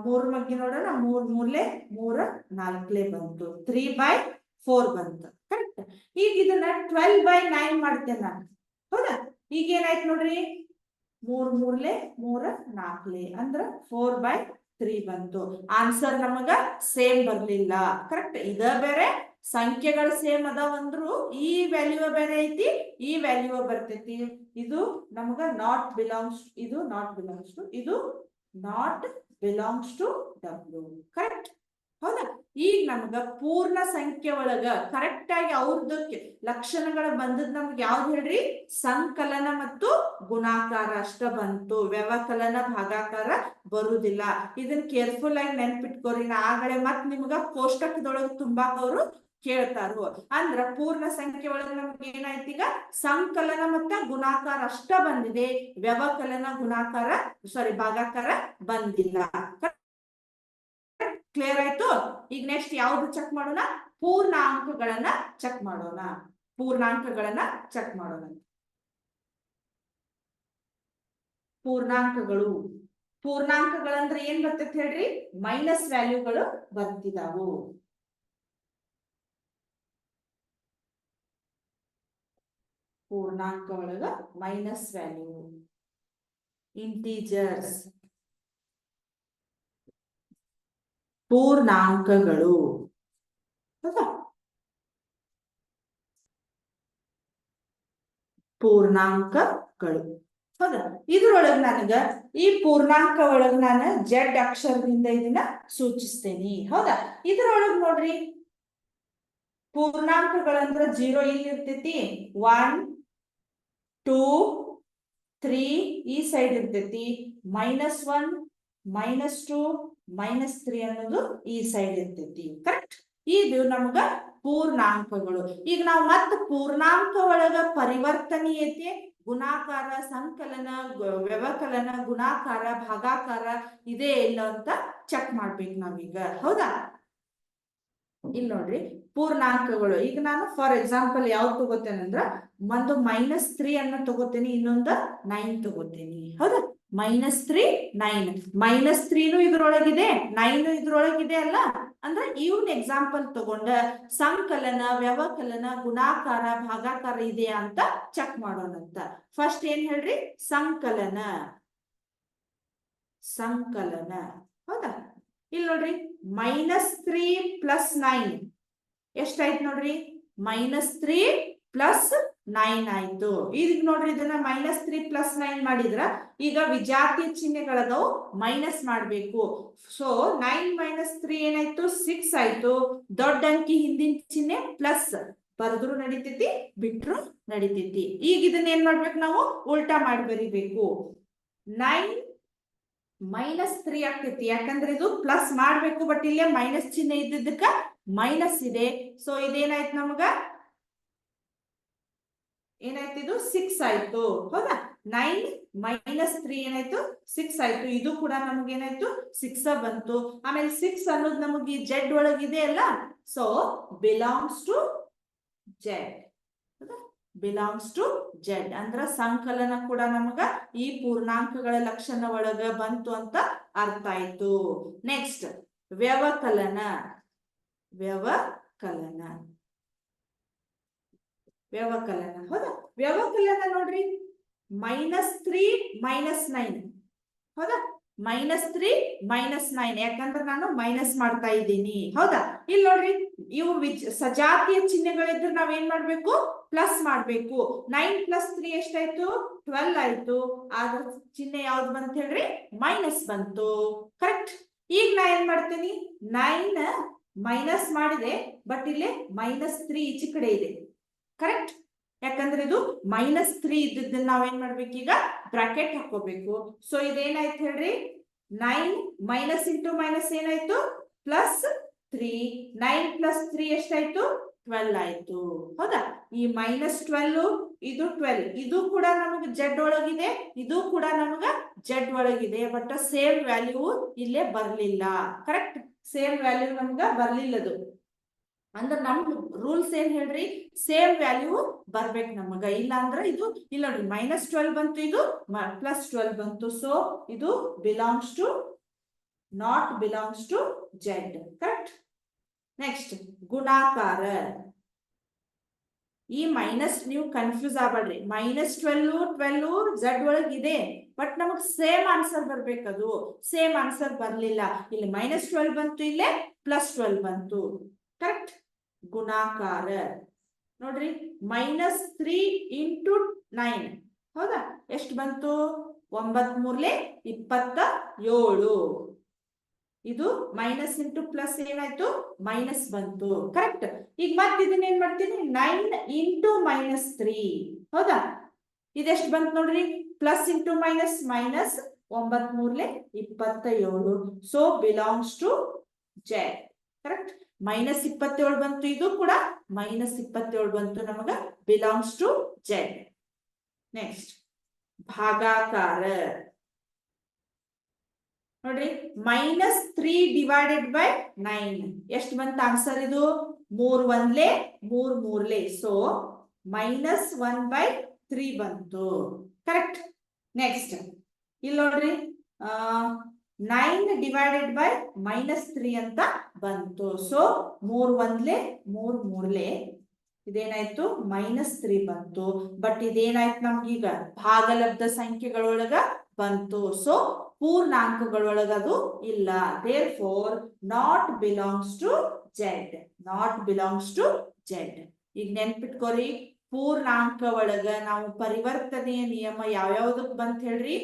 3 ಮಗ್ಗಿ ನೋಡೋಣ. 3 3 3 4 ಬಂತು. 3/4 ಬಂತು. ಕರೆಕ್ಟ್. ಈಗ ಇದನ್ನ 12/9 ಮಾಡ್ತೇನೆ ನಾನು. ಹೌದಾ? ಈಗ ಏನಾಯ್ತು ನೋಡ್ರಿ, 3 3 3 4 ಅಂದ್ರ 4/3 ಬಂತು. ಆನ್ಸರ್ ನಮಗ ಸೇಮ್ ಬರ್ಲಿಲ್ಲ. ಕರೆಕ್ಟ್. ಇದ ಬೇರೆ ಸಂಖ್ಯೆಗಳು ಸೇಮ್ ಅದಾವಂದ್ರು ಈ ವ್ಯಾಲ್ಯೂ ಬೇರೆ ಐತಿ, ಈ ವ್ಯಾಲ್ಯೂ ಬರ್ತೈತಿ. ಇದು ನಮಗ ನಾಟ್ ಬಿಲಾಂಗ್ಸ್, ಇದು ನಾಟ್ ಬಿಲಾಂಗ್ಸ್ ಟು, ಇದು not belongs to W. Correct. ಹೌದಾ? ಈಗ ನಮ್ಗ ಪೂರ್ಣ ಸಂಖ್ಯೆ ಒಳಗ ಕರೆಕ್ಟ್ ಆಗಿ ಅವ್ರದ್ದು ಲಕ್ಷಣಗಳ ಬಂದದ್ ನಮ್ಗೆ ಯಾವ್ದು ಹೇಳ್ರಿ, ಸಂಕಲನ ಮತ್ತು ಗುಣಾಕಾರ ಅಷ್ಟ ಬಂತು. ವ್ಯವಕಲನ ಭಾಗಾಕಾರ ಬರುದಿಲ್ಲ. ಇದನ್ನ ಕೇರ್ಫುಲ್ ಆಗಿ ನೆನ್ಪಿಟ್ಕೋರಿ. ನಾ ಆಗಲೇ ಮತ್ ನಿಮ್ಗ ಕೋಷ್ಟಕದೊಳಗ ತುಂಬಾಕ್ ಅವರು ಕೇಳ್ತಾರು. ಅಂದ್ರ ಪೂರ್ಣ ಸಂಖ್ಯೆ ಒಳಗೆ ನಮ್ಗೆ ಏನಾಯ್ತು, ಈಗ ಸಂಕಲನ ಮತ್ತೆ ಗುಣಾಕಾರ ಅಷ್ಟ ಬಂದಿದೆ, ವ್ಯವಕಲನ ಗುಣಾಕಾರ ಭಾಗಾಕಾರ ಬಂದಿಲ್ಲ. ಕ್ಲಿಯರ್ ಆಯ್ತು? ಈಗ ನೆಕ್ಸ್ಟ್ ಯಾವ್ದು ಚೆಕ್ ಮಾಡೋಣ, ಪೂರ್ಣಾಂಕಗಳನ್ನ ಚೆಕ್ ಮಾಡೋಣ. ಪೂರ್ಣಾಂಕಗಳನ್ನ ಚೆಕ್ ಮಾಡೋಣ. ಪೂರ್ಣಾಂಕಗಳು, ಪೂರ್ಣಾಂಕಗಳಂದ್ರೆ ಏನ್ ಬರ್ತೈತಿ ಹೇಳ್ರಿ, ಮೈನಸ್ ವ್ಯಾಲ್ಯೂಗಳು ಬರ್ತಿದಾವು. ಪೂರ್ಣಾಂಕ ಒಳಗ ಮೈನಸ್ ವ್ಯಾಲ್ಯೂ. ಇಂಟೀಜರ್ಸ್ ಪೂರ್ಣಾಂಕಗಳು. ಹೌದಾ? ಪೂರ್ಣಾಂಕಗಳು. ಹೌದಾ? ಇದ್ರೊಳಗ ನನಗ ಈ ಪೂರ್ಣಾಂಕ ಒಳಗ ನಾನು ಜೆಡ್ ಅಕ್ಷರದಿಂದ ಇದನ್ನ ಸೂಚಿಸ್ತೇನೆ. ಹೌದಾ? ಇದ್ರೊಳಗ ನೋಡ್ರಿ, ಪೂರ್ಣಾಂಕಗಳಂದ್ರ 0 ಇಲ್ಲಿ ಇರ್ತೈತಿ, 1 2 3 ಈ ಸೈಡ್ ಇರ್ತೈತಿ, -1 -2 -3 ಅನ್ನೋದು ಈ ಸೈಡ್ ಇರ್ತೈತಿ. ಕರೆಕ್ಟ್? ಇದು ನಮ್ಗ ಪೂರ್ಣಾಂಕಗಳು. ಈಗ ನಾವು ಮತ್ತೆ ಪೂರ್ಣಾಂಕ ಒಳಗ ಪರಿವರ್ತನೀಯತೆ, ಗುಣಾಕಾರ, ಸಂಕಲನ, ವ್ಯವಕಲನ, ಗುಣಾಕಾರ, ಭಾಗಾಕಾರ ಇದೆ ಇಲ್ಲ ಅಂತ ಚೆಕ್ ಮಾಡ್ಬೇಕು ನಾವೀಗ. ಹೌದಾ? ಇಲ್ಲಿ ನೋಡ್ರಿ, ಪೂರ್ಣಾಂಕಗಳು. ಈಗ ನಾನು ಫಾರ್ ಎಕ್ಸಾಂಪಲ್ ಯಾವ್ದು ತಗೋತೇನೆ ಒಂದು -3 ಅನ್ನ ತಗೋತೇನೆ, ಇನ್ನೊಂದು 9 ತಗೋತೇನೆ. ಹೌದಾ? -3 9, -3 ಇದ್ರೊಳಗಿದೆ, 9 ಇದ್ರೊಳಗಿದೆ ಅಲ್ಲ. ಅಂದ್ರೆ ಇವನ್ ಎಕ್ಸಾಂಪಲ್ ತಗೊಂಡ ಸಂಕಲನ, ವ್ಯವಕಲನ, ಗುಣಾಕಾರ, ಭಾಗಾಕಾರ ಇದೆಯಾ ಅಂತ ಚೆಕ್ ಮಾಡೋಣಂತ. ಫಸ್ಟ್ ಏನ್ ಹೇಳ್ರಿ? ಸಂಕಲನ. ಸಂಕಲನ. ಹೌದಾ? ಇಲ್ಲಿ ನೋಡ್ರಿ, -3 + 9 ಎಷ್ಟಾಯ್ತು ನೋಡ್ರಿ? -3 + 9 ಆಯ್ತು. ಈಗ ನೋಡ್ರಿ, ಇದನ್ನ -3 + 9 ಮಾಡಿದ್ರ ಈಗ ವಿಜಾತಿ ಚಿಹ್ನೆಗಳದವು ಮೈನಸ್ ಮಾಡ್ಬೇಕು. ಸೊ 9 - 3 ಏನಾಯ್ತು? 6 ಆಯ್ತು. ದೊಡ್ಡ ಅಂಕಿ ಹಿಂದಿನ ಚಿಹ್ನೆ ಪ್ಲಸ್ ಬರೆದ್ರು ನಡಿತೈತಿ, ಬಿಟ್ರು ನಡಿತೈತಿ. ಈಗ ಇದನ್ನ ಏನ್ ಮಾಡ್ಬೇಕು ನಾವು? ಉಲ್ಟಾ ಮಾಡಿ ಬರಿಬೇಕು. 9 -3 ಆಗ್ತೈತಿ, ಯಾಕಂದ್ರೆ ಇದು ಪ್ಲಸ್ ಮಾಡ್ಬೇಕು, ಬಟ್ ಇಲ್ಲೇ ಮೈನಸ್ ಚಿಹ್ನೆ ಇದ್ದಿದ್ದಕ್ಕ ಮೈನಸ್ ಇದೆ. ಸೊ ಇದೇನಾಯ್ತು ನಮಗ? ಏನಾಯ್ತು? ಇದು 6 ಆಯ್ತು. ಹೌದಾ? 9 - 3 ಏನಾಯ್ತು? 6 ಆಯ್ತು. ಇದು ಕೂಡ ನಮಗೇನಾಯ್ತು? 6 ಬಂತು. ಆಮೇಲೆ 6 ಅನ್ನೋದು ನಮಗೆ ಜೆಡ್ ಒಳಗಿದೆ ಅಲ್ಲ, so belongs to Z. Belongs to Z ಅಂದ್ರ ಸಂಕಲನ ಕೂಡ ನಮಗ ಈ ಪೂರ್ಣಾಂಕಗಳ ಲಕ್ಷಣ ಒಳಗ ಬಂತು ಅಂತ ಅರ್ಥ ಆಯ್ತು. ನೆಕ್ಸ್ಟ್ ವ್ಯವಕಲನ. ವ್ಯವಕಲನ. ವ್ಯವಕಲನ. ಹೌದಾ? ವ್ಯವಕಲನ ನೋಡ್ರಿ, -3 - 9. ಹೌದಾ? -3 - 9, ಯಾಕಂದ್ರೆ ನಾನು ಮೈನಸ್ ಮಾಡ್ತಾ ಇದ್ದೀನಿ. ಹೌದಾ? ಇಲ್ಲಿ ನೋಡ್ರಿ, ಇವು ಸಜಾತಿಯ ಚಿಹ್ನೆಗಳಿದ್ರೆ ನಾವೇನ್ ಮಾಡ್ಬೇಕು? ಪ್ಲಸ್ ಮಾಡ್ಬೇಕು. 9 + 3 ಎಷ್ಟಾಯ್ತು? 12 ಆಯ್ತು. ಆದ್ರ ಚಿಹ್ನೆ ಯಾವ್ದು ಬಂತ ಹೇಳ್ರಿ? ಮೈನಸ್ ಬಂತು. ಕರೆಕ್ಟ್? ಈಗ ನಾ ಏನ್ ಮಾಡ್ತೀನಿ? 9 ಮೈನಸ್ ಮಾಡಿದೆ, ಬಟ್ ಇಲ್ಲಿ -3 ಈಚೆ ಕಡೆ ಇದೆ. ಕರೆಕ್ಟ್? ಯಾಕಂದ್ರೆ ಇದು -3 ಇದ್ದದ್ದನ್ನ ನಾವೇನ್ ಮಾಡ್ಬೇಕು? ಈಗ ಬ್ರಾಕೆಟ್ ಹಾಕೋಬೇಕು. ಸೊ ಇದೇನಾಯ್ತು ಹೇಳ್ರಿ? 9 ಮೈನಸ್ ಇಂಟು ಮೈನಸ್ ಏನಾಯ್ತು? +3. 9 + 3 ಎಷ್ಟಾಯ್ತು? 12 ಆಯ್ತು. ಹೌದಾ? ಈ -12 ಇದು 12, ಇದು ಕೂಡ ನಮಗೆ ಜೆಡ್ ಒಳಗಿದೆ, ಇದು ಕೂಡ ನಮಗ ಜೆಡ್ ಒಳಗಿದೆ. ಬಟ್ ಸೇಮ್ ವ್ಯಾಲ್ಯೂ ಇಲ್ಲೇ ಬರ್ಲಿಲ್ಲ. ಕರೆಕ್ಟ್? ಸೇಮ್ ವ್ಯಾಲ್ಯೂ ನಮ್ಗ ಬರ್ಲಿಲ್ಲದು. ಅಂದ್ರೆ ನಮ್ ರೂಲ್ಸ್ ಏನ್ ಹೇಳ್ರಿ? ಸೇಮ್ ವ್ಯಾಲ್ಯೂ ಬರ್ಬೇಕು ನಮಗ. ಇಲ್ಲ ಅಂದ್ರೆ ಇದು ಇಲ್ಲ ನೋಡ್ರಿ, -12 ಬಂತು, ಇದು +12 ಬಂತು. ಸೊ ಇದು belongs to not belongs to Z. Correct? Next ಗುಣಾಕಾರ. ಈ ಮೈನಸ್ ನೀವು ಕನ್ಫ್ಯೂಸ್ ಆಗ್ಬೇಡ್ರಿ. -12 ಜೆಡ್ ಒಳಗಿದೆ, ಬಟ್ ನಮಗ್ ಸೇಮ್ ಆನ್ಸರ್ ಬರ್ಬೇಕದು. ಸೇಮ್ ಆನ್ಸರ್ ಬರ್ಲಿಲ್ಲ. ಇಲ್ಲಿ -12 ಬಂತು, ಇಲ್ಲೇ +12 ಬಂತು. ಕರೆಕ್ಟ್? ಗುಣಾಕಾರ ನೋಡ್ರಿ, -3 × 9. ಹೌದಾ? ಎಷ್ಟು ಬಂತು? 9 × 3 = 27. ಇದು ಮೈನಸ್ ಇಂಟು ಪ್ಲಸ್ ಏನಾಯ್ತು? ಮೈನಸ್ ಬಂತು. ಕರೆಕ್ಟ್? ಈಗ ಮತ್ತೆ ಇದನ್ನ ಏನ್ ಮಾಡ್ತೀನಿ? 9 × -3. ಹೌದಾ? ಇದೆಷ್ಟು ಬಂತು ನೋಡ್ರಿ? Plus into minus minus, 9 × 3 = 27. So belongs to Z. Correct? -27 ಬಂತು, ಇದು ಕೂಡ -27 ಬಂತು, ನಮಗ ಬಿಲಾಂಗ್ಸ್ ಟು ಜೆಡ್. ನೆಕ್ಸ್ಟ್ ಭಾಗಾಕಾರ. ನೋಡ್ರಿ, -3 / 9 ಎಷ್ಟು ಬಂತ ಆನ್ಸರ್? ಇದು 3 1 3 3. ಸೊ -1/3 ಬಂತು. ಕರೆಕ್ಟ್? ನೆಕ್ಸ್ಟ್ ಇಲ್ಲಿ ನೋಡ್ರಿ, 9 / -3 ಅಂತ ಬಂತು. ಸೊ 3 1 3 3. ಇದೇನಾಯ್ತು -3 ಬಂತು. ಬಟ್ ಇದೇನಾಯ್ತು ನಮ್ಗೀಗ ಭಾಗಲಬ್ಧ ಸಂಖ್ಯೆಗಳೊಳಗ ಬಂತು. ಸೊ ಪೂರ್ಣಾಂಕಗಳೊಳಗ ಅದು ಇಲ್ಲ. Therefore not belongs to Z. Not belongs to Z. ಈಗ ನೆನ್ಪಿಟ್ಕೋರಿ, ಪೂರ್ಣಾಂಕ ಒಳಗ ನಾವು ಪರಿವರ್ತನೆಯ ನಿಯಮ ಯಾವ್ಯಾವ್ದಕ್ ಬಂತ ಹೇಳ್ರಿ?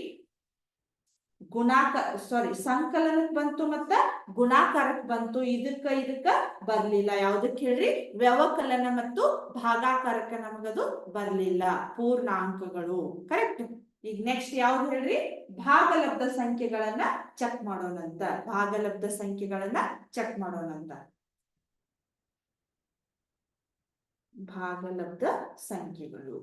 ಸಂಕಲನಕ್ ಬಂತು ಮತ್ತ ಗುಣಾಕಾರಕ್ ಬಂತು. ಇದಕ್ಕ ಬರ್ಲಿಲ್ಲ. ಯಾವ್ದಕ್ ಹೇಳ್ರಿ? ವ್ಯವಕಲನ ಮತ್ತು ಭಾಗಾಕಾರಕ್ಕೆ ನಮಗದು ಬರ್ಲಿಲ್ಲ ಪೂರ್ಣಾಂಕಗಳು. ಕರೆಕ್ಟ್. ಈಗ ನೆಕ್ಸ್ಟ್ ಯಾವ್ದು ಹೇಳ್ರಿ? ಭಾಗಲಬ್ಧ ಸಂಖ್ಯೆಗಳನ್ನ ಚೆಕ್ ಮಾಡೋಣಂತ. ಭಾಗಲಬ್ಧ ಸಂಖ್ಯೆಗಳನ್ನ ಚೆಕ್ ಮಾಡೋಣಂತ. ಭಾಗಲಬ್ಧ ಸಂಖ್ಯೆಗಳು.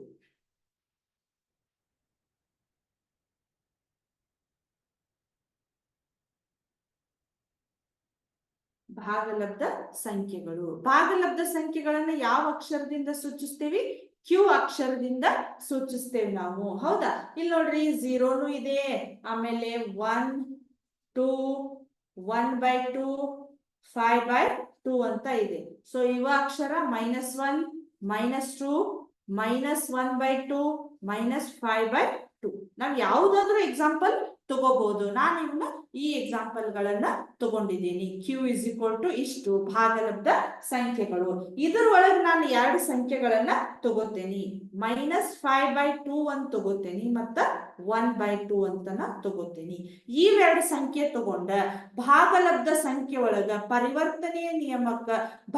ಭಾಗಲಬ್ಧ ಸಂಖ್ಯೆಗಳು. ಭಾಗಲಬ್ಧ ಸಂಖ್ಯೆಗಳನ್ನ ಯಾವ ಅಕ್ಷರದಿಂದ ಸೂಚಿಸ್ತೇವಿ? ಕ್ಯೂ ಅಕ್ಷರದಿಂದ ಸೂಚಿಸ್ತೇವೆ ನಾವು. ಹೌದಾ? ಇಲ್ಲಿ ನೋಡ್ರಿ, 0 ಇದೆ, ಆಮೇಲೆ 1 2 1/2 5/2 ಅಂತ ಇದೆ. ಸೊ ಇವ ಅಕ್ಷರ -1 -2 -1/2 -5/2. ನಾವ್ ಯಾವ್ದಾದ್ರು ಎಕ್ಸಾಂಪಲ್ ತಗೋಬಹುದು. ನಾನು ಇವನ್ನ ಈ ಎಕ್ಸಾಂಪಲ್ ಗಳನ್ನ ತಗೊಂಡಿದ್ದೀನಿ. ಕ್ಯೂ = ಇಷ್ಟು ಭಾಗಲಬ್ಧ ಸಂಖ್ಯೆಗಳು. ಇದ್ರೊಳಗೆ ನಾನು 2 ಸಂಖ್ಯೆಗಳನ್ನ ತಗೋತೇನಿ. -5/2 ಅಂತ ತಗೋತೇನಿ, ಮತ್ತ 1/2 ಅಂತನ ತಗೋತೇನಿ. ಇವೆರಡು ಸಂಖ್ಯೆ ತಗೊಂಡ ಭಾಗಲಬ್ಧ ಸಂಖ್ಯೆ ಒಳಗ ಪರಿವರ್ತನೆಯ ನಿಯಮಕ್ಕ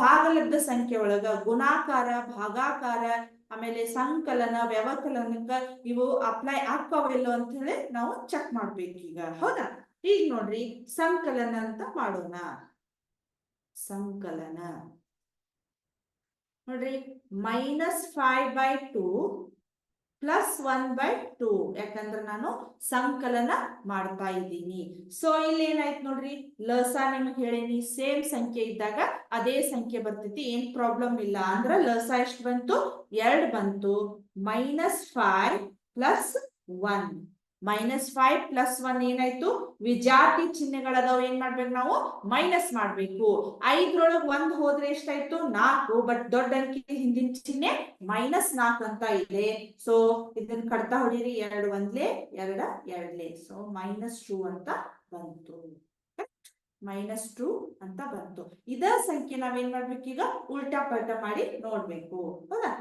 ಭಾಗಲಬ್ಧ ಸಂಖ್ಯೆ ಒಳಗ ಗುಣಾಕಾರ, ಭಾಗಾಕಾರ, ಆಮೇಲೆ ಸಂಕಲನ, ವ್ಯವಕಲನಕ್ಕ ಇವು ಅಪ್ಲೈ ಆಗ್ತಾವಿಲ್ಲೋ ಅಂತ ಹೇಳಿ ನಾವು ಚೆಕ್ ಮಾಡ್ಬೇಕೀಗ. ಹೌದಾ? ಈಗ ನೋಡ್ರಿ, ಸಂಕಲನ ಅಂತ ಮಾಡೋಣ. ಸಂಕಲನ ನೋಡ್ರಿ, -5/2 +1/2. ಯಾಕಂದ್ರೆ ನಾನು ಸಂಕಲನ ಮಾಡ್ತಾ ಇದ್ದೀನಿ. ಸೊ ಇಲ್ಲಿ ಏನಾಯ್ತು ನೋಡ್ರಿ, ಲಸ ನಿಮ್ಗೆ ಹೇಳೀನಿ, ಸೇಮ್ ಸಂಖ್ಯೆ ಇದ್ದಾಗ ಅದೇ ಸಂಖ್ಯೆ ಬರ್ತೈತಿ, ಏನ್ ಪ್ರಾಬ್ಲಮ್ ಇಲ್ಲ. ಅಂದ್ರ ಲಸ ಎಷ್ಟು ಬಂತು? 2 ಬಂತು. -5 + 1. -5 + 1 ಏನಾಯ್ತು? ವಿಜಾತಿ ಚಿಹ್ನೆಗಳದಾವ್. ಏನ್ ಮಾಡ್ಬೇಕು ನಾವು? ಮೈನಸ್ ಮಾಡ್ಬೇಕು. 5ರೊಳಗೆ 1 ಹೋದ್ರೆ ಎಷ್ಟಾಯ್ತು? 4. ಬಟ್ ದೊಡ್ಡ ಅಂಕಿ ಹಿಂದಿನ ಚಿಹ್ನೆ -4 ಅಂತ ಇದೆ. ಸೊ ಇದನ್ನ ಕಡ್ತಾ ಹೊಡೀರಿ. 2 1 2 2. ಸೊ -2 ಅಂತ ಬಂತು. -2 ಅಂತ ಬಂತು. ಇದ ಸಂಖ್ಯೆ ನಾವೇನ್ ಮಾಡ್ಬೇಕೀಗ? ಉಲ್ಟಾ ಪಲ್ಟಾ ಮಾಡಿ ನೋಡ್ಬೇಕು. ಹೌದಾ?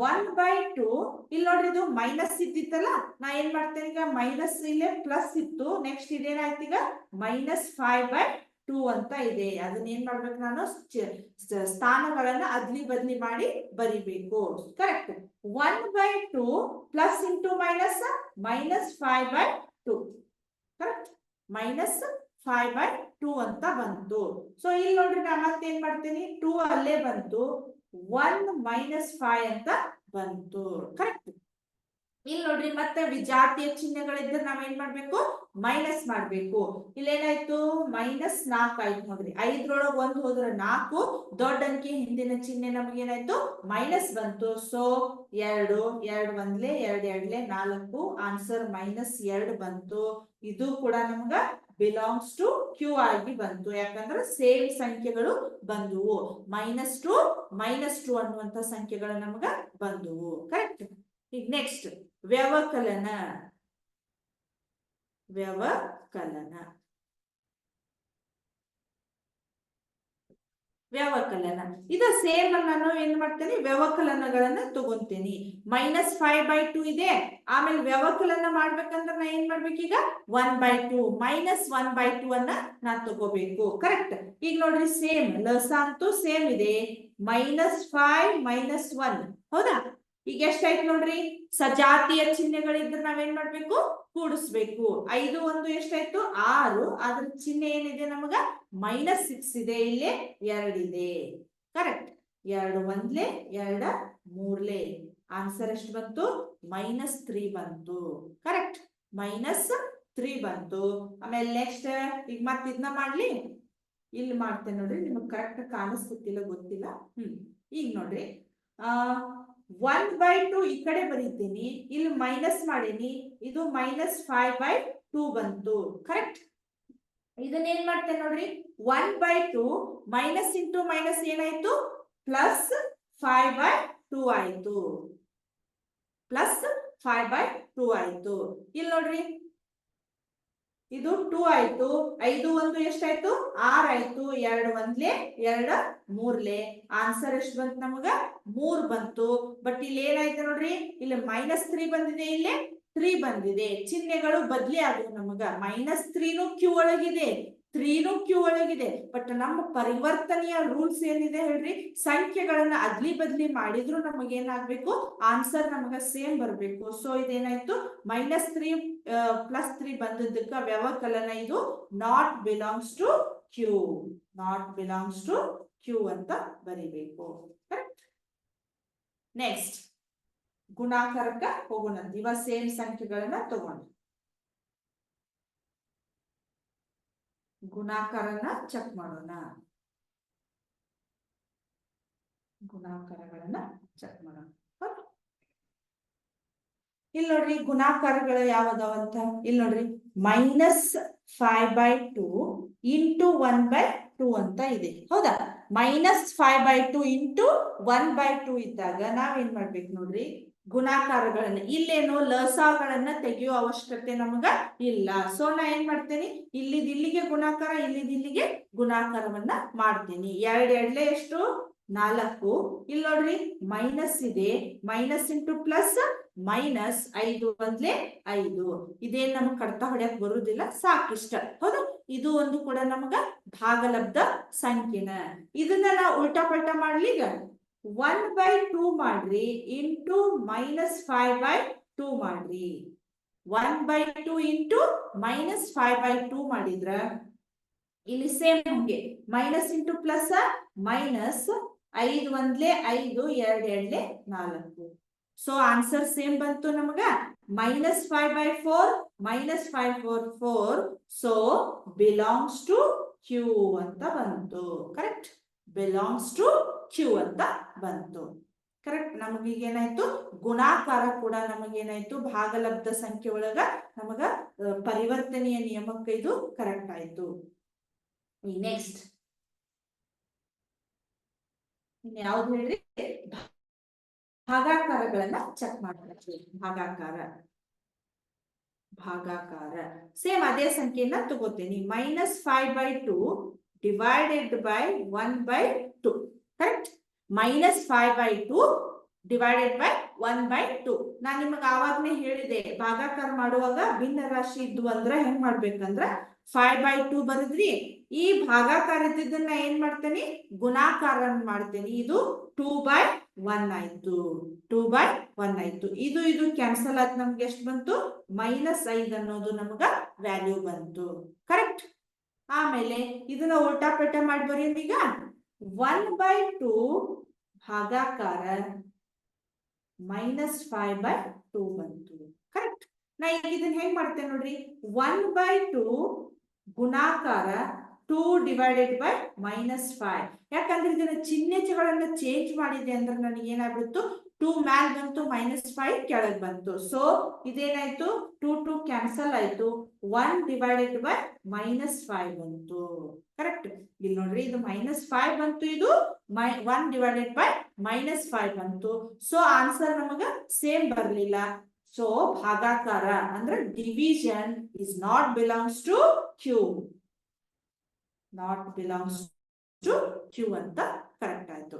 1/2 ಇಲ್ಲಿ ನೋಡ್ರಿ, ಇದು ಮೈನಸ್ ಇದ್ದಿತ್ತಲ್ಲ, ನಾ ಏನ್ ಮಾಡ್ತೇನೆ ಈಗ? ಮೈನಸ್ ಇಲ್ಲೇ ಪ್ಲಸ್ ಇತ್ತು. ನೆಕ್ಸ್ಟ್ ಇದೇನಾಯ್ತು ಈಗ? -5/2 ಅಂತ ಇದೆ. ಅದನ್ನ ಏನ್ ಮಾಡ್ಬೇಕು? ನಾನು ಸ್ಥಾನಗಳನ್ನ ಅದ್ಲಿ ಬದ್ಲಿ ಮಾಡಿ ಬರಿಬೇಕು. Correct. 1/2 plus into minus -5/2. Correct. -5/2 ಅಂತ ಬಂತು. ಸೊ ಇಲ್ಲಿ ನೋಡ್ರಿ, ನಾ ಮತ್ತೇನ್ ಮಾಡ್ತೇನೆ? 2 ಅಲ್ಲೇ ಬಂತು. 1 -5 ಅಂತ ಬಂತು. ಕರೆಕ್ಟ್. ಇಲ್ಲಿ ನೋಡ್ರಿ, ಮತ್ತೆ ವಿಜಾತಿಯ ಚಿಹ್ನೆಗಳಿದ್ರೆ ನಾವೇನ್ ಮಾಡ್ಬೇಕು? ಮೈನಸ್ ಮಾಡ್ಬೇಕು. ಇಲ್ಲೇನಾಯ್ತು? -4 ಆಯ್ತು ನೋಡ್ರಿ. 5ರೊಳಗೆ 1 ಹೋದ್ರೆ 4. ದೊಡ್ಡ ಅಂಕಿ ಹಿಂದಿನ ಚಿಹ್ನೆ ನಮಗೇನಾಯ್ತು? ಮೈನಸ್ ಬಂತು. ಸೊ 2 2 1 2 2 4. ಆನ್ಸರ್ -2 ಬಂತು. ಇದು ಕೂಡ ನಮ್ಗ ಬಿಲಾಂಗ್ಸ್ ಟು ಕ್ಯೂ ಆಗಿ ಬಂತು. ಯಾಕಂದ್ರೆ ಸೇಮ್ ಸಂಖ್ಯೆಗಳು ಬಂದುವು. -2 -2 ಅನ್ನುವಂತ ಸಂಖ್ಯೆಗಳು ನಮಗ ಬಂದುವು. ಕರೆಕ್ಟ್. ಈಗ ನೆಕ್ಸ್ಟ್ ವ್ಯವಕಲನ. ವ್ಯವಕಲನ ವ್ಯವಕಲನ ಇದ ಸೇಮ್ ನಾನು ಏನ್ ಮಾಡ್ತೇನೆ? ವ್ಯವಕಲನಗಳನ್ನ ತಗೊಂತೀನಿ. -5/2 ಇದೆ. ಆಮೇಲೆ ವ್ಯವಕಲನ ಮಾಡ್ಬೇಕಂದ್ರೆ ನಾ ಏನ್ ಮಾಡ್ಬೇಕೀಗ? 1/2 -1/2 ಅನ್ನ ನಾ ತಗೋಬೇಕು. ಕರೆಕ್ಟ್. ಈಗ ನೋಡ್ರಿ, ಸೇಮ್ ಲಸ ಅಂತೂ ಸೇಮ್ ಇದೆ. -5 -1. ಹೌದಾ? ಈಗ ಎಷ್ಟಾಯ್ತು ನೋಡ್ರಿ? ಸಜಾತಿಯ ಚಿಹ್ನೆಗಳಿದ್ರೆ ನಾವೇನ್ ಮಾಡ್ಬೇಕು? ಕೂಡಿಸ್ಬೇಕು. 5 1 ಎಷ್ಟಾಯ್ತು? 6. ಅದ್ರ ಚಿಹ್ನೆ ಏನಿದೆ ನಮಗ? -6 ಇದೆ. ಇಲ್ಲಿ 2 ಇದೆ. ಕರೆಕ್ಟ್. 2 1 2 3. ಆನ್ಸರ್ ಎಷ್ಟು ಬಂತು? -3 ಬಂತು. ಕರೆಕ್ಟ್. -3 ಬಂತು. ಆಮೇಲೆ ನೆಕ್ಸ್ಟ್ ಈಗ ಮತ್ತೆ ಇದನ್ನ ಮಾಡ್ಲಿ. ಇಲ್ಲಿ ಮಾಡ್ತೇನೆ ನೋಡ್ರಿ, ನಿಮಗ್ ಕರೆಕ್ಟ್ ಕಾಣಿಸ್ತಿಲ್ಲ, ಗೊತ್ತಿಲ್ಲ. ಈಗ ನೋಡ್ರಿ, 1/2 ಈ ಕಡೆ ಬರೀತೀನಿ, ಇಲ್ಲಿ ಮೈನಸ್ ಮಾಡೀನಿ. ಇದು -5/2 ಬಂತು. ಕರೆಕ್ಟ್. ಇದನ್ನ ಏನ್ ಮಾಡ್ತೇನೆ ನೋಡ್ರಿ, 1/2 ಮೈನಸ್ ಇಂಟು ಮೈನಸ್ ಏನಾಯ್ತು? ಪ್ಲಸ್ 5/2 ಆಯ್ತು. ಪ್ಲಸ್ 5/2 ಆಯ್ತು. ಇಲ್ಲಿ ನೋಡ್ರಿ, ಇದು 2 ಆಯ್ತು. 5 1 ಎಷ್ಟಾಯ್ತು? 6 ಆಯ್ತು. 2 1 2 3 ಆನ್ಸರ್ ಎಷ್ಟು ಬಂತು ನಮಗ? 3 ಬಂತು. ಬಟ್ ಇಲ್ಲಿ ಏನಾಯ್ತು ನೋಡ್ರಿ, ಇಲ್ಲಿ -3 ಬಂದಿದೆ, ಇಲ್ಲಿ 3 ಬಂದಿದೆ. ಚಿಹ್ನೆಗಳು ಬದಲಿ ಆಗುವ ನಮಗ. -3 ಕ್ಯೂ ಒಳಗಿದೆ, 3 ಕ್ಯೂ ಒಳಗಿದೆ. ಬಟ್ ನಮ್ಮ ಪರಿವರ್ತನೆಯ ರೂಲ್ಸ್ ಏನಿದೆ ಹೇಳ್ರಿ, ಸಂಖ್ಯೆಗಳನ್ನ ಅದ್ಲಿ ಬದ್ಲಿ ಮಾಡಿದ್ರು ನಮಗೆ ಏನಾಗ್ಬೇಕು? ಆನ್ಸರ್ ನಮಗ ಸೇಮ್ ಬರ್ಬೇಕು. ಸೊ ಇದೇನಾಯ್ತು? -3 +3 ಬಂದದ್ದಕ್ಕ ವ್ಯವಕಲನ ಇದು not belongs to Q. Not belongs to Q ಅಂತ ಬರಿಬೇಕು. ಕರೆಕ್ಟ್. ನೆಕ್ಸ್ಟ್ ಗುಣಾಕಾರಕ್ಕ ಹೋಗೋಣ. ಇವ ಸೇಮ್ ಸಂಖ್ಯೆಗಳನ್ನ ತಗೋಣ. ಗುಣಾಕಾರನ ಚೆಕ್ ಮಾಡೋಣ. ಗುಣಾಕಾರಗಳನ್ನ ಚೆಕ್ ಮಾಡೋಣ. ಇಲ್ಲಿ ನೋಡ್ರಿ, ಗುಣಾಕಾರಗಳು ಯಾವದಾವಂತ ಇಲ್ಲಿ ನೋಡ್ರಿ, -5/2 × 1/2 ಅಂತ ಇದೆ. ಹೌದಾ? -5/2 × 1/2 ಇದ್ದಾಗ ನಾವೇನ್ ಮಾಡ್ಬೇಕು ನೋಡ್ರಿ, ಗುಣಾಕಾರಗಳನ್ನ, ಇಲ್ಲೇನು ಲಸಾಗಳನ್ನ ತೆಗೆಯುವ ಅವಶ್ಯಕತೆ ನಮಗ ಇಲ್ಲ. ಸೊ ನಾ ಏನ್ ಮಾಡ್ತೇನೆ, ಇಲ್ಲಿಗೆ ಗುಣಾಕಾರ, ಇಲ್ಲಿಗೆ ಗುಣಾಕಾರವನ್ನ ಮಾಡ್ತೀನಿ. 2 2 ಎಷ್ಟು? 4. ಇಲ್ಲಿ ನೋಡ್ರಿ ಮೈನಸ್ ಇದೆ, ಮೈನಸ್ ಇಂಟು ಪ್ಲಸ್, -5 1 5. ಇದೇನ್ ನಮಗ್ ಕಡ್ತಾ ಹೊಡ್ಯಕ್ ಬರುದಿಲ್ಲ, ಸಾಕಿಷ್ಟ. ಹೌದು, ಇದು ಒಂದು ಕೂಡ ನಮಗ ಭಾಗಲಬ್ಧ ಸಂಖ್ಯೆನ. ಇದನ್ನ ನಾವು ಉಲ್ಟಾ ಪಲ್ಟಾ ಮಾಡ್ಲಿ. ಈಗ 1/2 ಮಾಡ್ರಿ ಇಂಟು -5/2 ಮಾಡ್ರಿ. 1/2 ಇಂಟು -5/2 ಮಾಡಿದ್ರ ಇಲ್ಲಿ ಸೇಮ್ ಹಂಗೆ minus into plus, -5 1 5 2 2 4. So answer same ಬಂತು ನಮಗ, -5/4 -5 4 4. ಸೊ ಬಿಲಾಂಗ್ಸ್ ಟು ಕ್ಯೂ ಅಂತ ಬಂತು. ಕರೆಕ್ಟ್, ಬಿಲಾಂಗ್ಸ್ ಟು ಕ್ಯೂ ಅಂತ ಬಂತು. ಕರೆಕ್ಟ್. ನಮಗೀಗ ಏನಾಯ್ತು? ಗುಣಾಕಾರ ಕೂಡ ನಮಗೇನಾಯ್ತು? ಭಾಗಲಬ್ಧ ಸಂಖ್ಯೆ ಒಳಗ ನಮಗ ಪರಿವರ್ತನೆಯ ನಿಯಮಕ್ಕೆ ಇದು ಕರೆಕ್ಟ್ ಆಯ್ತು. ನೆಕ್ಸ್ಟ್ ಯಾವ್ದು ಹೇಳ್ರಿ? ಭಾಗಾಕಾರಗಳನ್ನ ಚೆಕ್ ಮಾಡ್ತೀವಿ. ಭಾಗಾಕಾರ ಸೇಮ್ ಅದೇ ಸಂಖ್ಯೆನ ತಗೋತೀನಿ. -5/2 divided by 1/2. Correct. -5/2 divided by 1/2. ನಾನ್ ನಿಮಗ ಆವಾಗ್ನೇ ಹೇಳಿದೆ, ಭಾಗಾಕಾರ ಮಾಡುವಾಗ ಭಿನ್ನ ರಾಶಿ ಇದ್ದು ಅಂದ್ರ ಹೆಂಗ್ ಮಾಡ್ಬೇಕಂದ್ರ 5/2 ಬರದ್ರಿ, ಈ ಭಾಗಾಕಾರ ಇದ್ದನ್ನ ಏನ್ ಮಾಡ್ತೇನೆ? ಗುಣಾಕಾರ ಮಾಡ್ತೇನೆ. ಇದು 2/1 ಆಯ್ತು. 2/1 ಆಯ್ತು. ಇದು ಕ್ಯಾನ್ಸಲ್ ಆದ್ ನಮ್ಗೆ ಎಷ್ಟು ಬಂತು? -5 ಅನ್ನೋದು ನಮಗ ವ್ಯಾಲ್ಯೂ ಬಂತು. ಕರೆಕ್ಟ್. ಆಮೇಲೆ ಇದನ್ನ ಉಲ್ಟಾ ಪಲ್ಟಾ ಮಾಡಿ ಬರೀ. ಈಗ 1/2 ಭಾಗಾಕಾರ -5/2 ಬಂತು. ಕರೆಕ್ಟ್. ನಾ ಈಗ ಇದನ್ನ ಹೆಂಗ್ ಮಾಡ್ತೇನೆ ನೋಡ್ರಿ, 1/2 ಗುಣಾಕಾರ 2 ಡಿವೈಡೆಡ್ ಬೈ -5. ಯಾಕಂದ್ರೆ ಇದನ್ನ ಚಿಹ್ನೆಗಳನ್ನ ಚೇಂಜ್ ಮಾಡಿದೆ ಅಂದ್ರೆ ನನಗೆ ಏನಾಗ್ಬಿಡ್ತು? 2 ಮ್ಯಾಲ್ ಬಂತು, -5 ಕೆಳಗ್ ಬಂತು. ಸೊ ಇದೇನಾಯ್ತು? 2 2 ಕ್ಯಾನ್ಸಲ್ ಆಯ್ತು. 1 ಡಿವೈಡೆಡ್ ಬೈ -5 ಬಂತು. ಕರೆಕ್ಟ್. ಇಲ್ಲಿ ನೋಡ್ರಿ, ಇದು -5 ಬಂತು, ಇದು 1 ಡಿವೈಡೆಡ್ ಬೈ -5 ಬಂತು. ಸೊ ಆನ್ಸರ್ ನಮಗ ಸೇಮ್ ಬರ್ಲಿಲ್ಲ. ಸೊ ಭಾಗಾಕಾರ ಅಂದ್ರೆ division is not belongs to Q. Not belongs to Q ಅಂತ ಕರೆಕ್ಟ್ ಆಯ್ತು.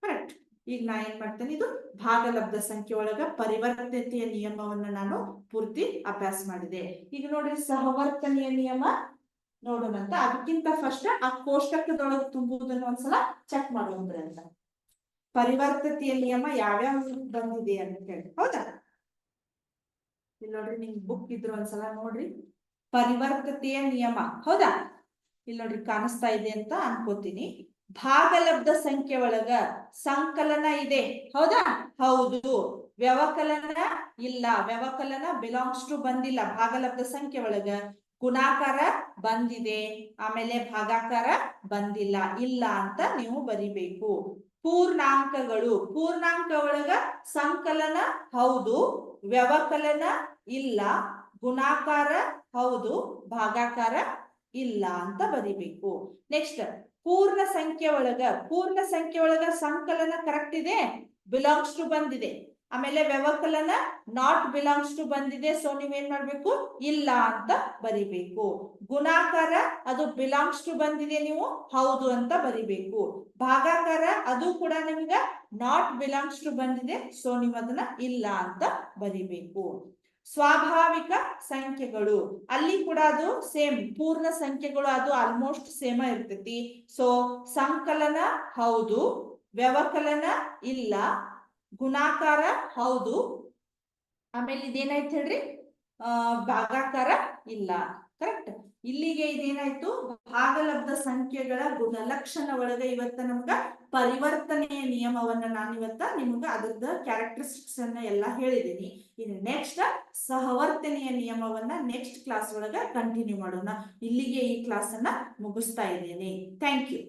ಕರೆಕ್ಟ್. ಈಗ ನಾ ಏನ್ ಮಾಡ್ತೇನೆ, ಇದು ಭಾಗಲಬ್ಧ ಸಂಖ್ಯೆ ಒಳಗ ಪರಿವರ್ತನೆಯ ನಿಯಮವನ್ನ ನಾನು ಪೂರ್ತಿ ಅಭ್ಯಾಸ ಮಾಡಿದೆ. ಈಗ ನೋಡ್ರಿ, ಸಹವರ್ತನೆಯ ನಿಯಮ ನೋಡೋಣಂತ. ಅದಕ್ಕಿಂತ ಫಸ್ಟ್ ಆ ಕೋಷ್ಟಕದೊಳಗೆ ತುಂಬುವುದನ್ನು ಒಂದ್ಸಲ ಚೆಕ್ ಮಾಡೋದ್ರಿ ಅಂತ. ಪರಿವರ್ತನೆಯ ನಿಯಮ ಯಾವ್ಯಾವ ಬಂದಿದೆ ಅಂತ ಹೇಳಿ. ಹೌದಾ? ಇಲ್ಲಿ ನೋಡ್ರಿ, ನಿಮ್ ಬುಕ್ ಇದ್ರು ಒಂದ್ಸಲ ನೋಡ್ರಿ. ಪರಿವರ್ತನೆಯ ನಿಯಮ. ಹೌದಾ? ಇಲ್ಲಿ ನೋಡ್ರಿ ಕಾಣಿಸ್ತಾ ಇದೆ ಅಂತ ಅನ್ಕೋತೀನಿ. ಭಾಗಲಬ್ಧ ಸಂಖ್ಯೆ ಒಳಗ ಸಂಕಲನ ಇದೆ. ಹೌದಾ? ಹೌದು. ವ್ಯವಕಲನ ಇಲ್ಲ. ವ್ಯವಕಲನ ಬಿಲಾಂಗ್ಸ್ ಟು ಬಂದಿಲ್ಲ. ಭಾಗಲಬ್ಧ ಸಂಖ್ಯೆ ಒಳಗ ಗುಣಾಕಾರ ಬಂದಿದೆ, ಆಮೇಲೆ ಭಾಗಾಕಾರ ಬಂದಿಲ್ಲ. ಇಲ್ಲ ಅಂತ ನೀವು ಬರಿಬೇಕು. ಪೂರ್ಣಾಂಕಗಳು, ಪೂರ್ಣಾಂಕ ಒಳಗ ಸಂಕಲನ ಹೌದು, ವ್ಯವಕಲನ ಇಲ್ಲ, ಗುಣಾಕಾರ ಹೌದು, ಭಾಗಾಕಾರ ಇಲ್ಲ ಅಂತ ಬರಿಬೇಕು. ನೆಕ್ಸ್ಟ್ ಪೂರ್ಣ ಸಂಖ್ಯೆ ಒಳಗ ಸಂಕಲನ ಕರೆಕ್ಟ್ ಇದೆ, ಬಿಲಾಂಗ್ಸ್ ಟು ಬಂದಿದೆ. ಆಮೇಲೆ ವ್ಯವಕಲನ ನಾಟ್ ಬಿಲಾಂಗ್ಸ್ ಟು ಬಂದಿದೆ. ಸೊ ನೀವೇನ್ ಮಾಡ್ಬೇಕು, ಇಲ್ಲ ಅಂತ ಬರಿಬೇಕು. ಗುಣಾಕಾರ ಅದು ಬಿಲಾಂಗ್ಸ್ ಟು ಬಂದಿದೆ, ನೀವು ಹೌದು ಅಂತ ಬರಿಬೇಕು. ಭಾಗಾಕಾರ ಅದು ಕೂಡ ನಿಮ್ಗ ನಾಟ್ ಬಿಲಾಂಗ್ಸ್ ಟು ಬಂದಿದೆ. ಸೊ ನೀವು ಅದನ್ನ ಇಲ್ಲ ಅಂತ ಬರಿಬೇಕು. ಸ್ವಾಭಾವಿಕ ಸಂಖ್ಯೆಗಳು ಅಲ್ಲಿ ಕೂಡ ಅದು ಸೇಮ್, ಪೂರ್ಣ ಸಂಖ್ಯೆಗಳು ಅದು ಆಲ್ಮೋಸ್ಟ್ ಸೇಮ ಇರ್ತೈತಿ. ಸೊ ಸಂಕಲನ ಹೌದು, ವ್ಯವಕಲನ ಇಲ್ಲ, ಗುಣಾಕಾರ ಹೌದು, ಆಮೇಲೆ ಇದೇನಾಯ್ತು ಹೇಳ್ರಿ, ಭಾಗಾಕಾರ ಇಲ್ಲ. ಕರೆಕ್ಟ್. ಇಲ್ಲಿಗೆ ಇದೇನಾಯ್ತು, ಭಾಗಲಬ್ಧ ಸಂಖ್ಯೆಗಳ ಗುಣಲಕ್ಷಣ ಒಳಗೆ ಇವತ್ತ ನಮ್ಗ ಪರಿವರ್ತನೆಯ ನಿಯಮವನ್ನ ನಾನು ಇವತ್ತ ನಿಮ್ಗ ಅದ್ರದ್ದು ಕ್ಯಾರೆಕ್ಟರಿಸ್ಟಿಕ್ಸ್ ಅನ್ನ ಎಲ್ಲ ಹೇಳಿದ್ದೀನಿ. ಇನ್ನು ನೆಕ್ಸ್ಟ್ ಸಹವರ್ತನೆಯ ನಿಯಮವನ್ನ ನೆಕ್ಸ್ಟ್ ಕ್ಲಾಸ್ ಒಳಗ ಕಂಟಿನ್ಯೂ ಮಾಡೋಣ. ಇಲ್ಲಿಗೆ ಈ ಕ್ಲಾಸ್ ಅನ್ನ ಮುಗಿಸ್ತಾ ಇದ್ದೇನೆ. Thank you.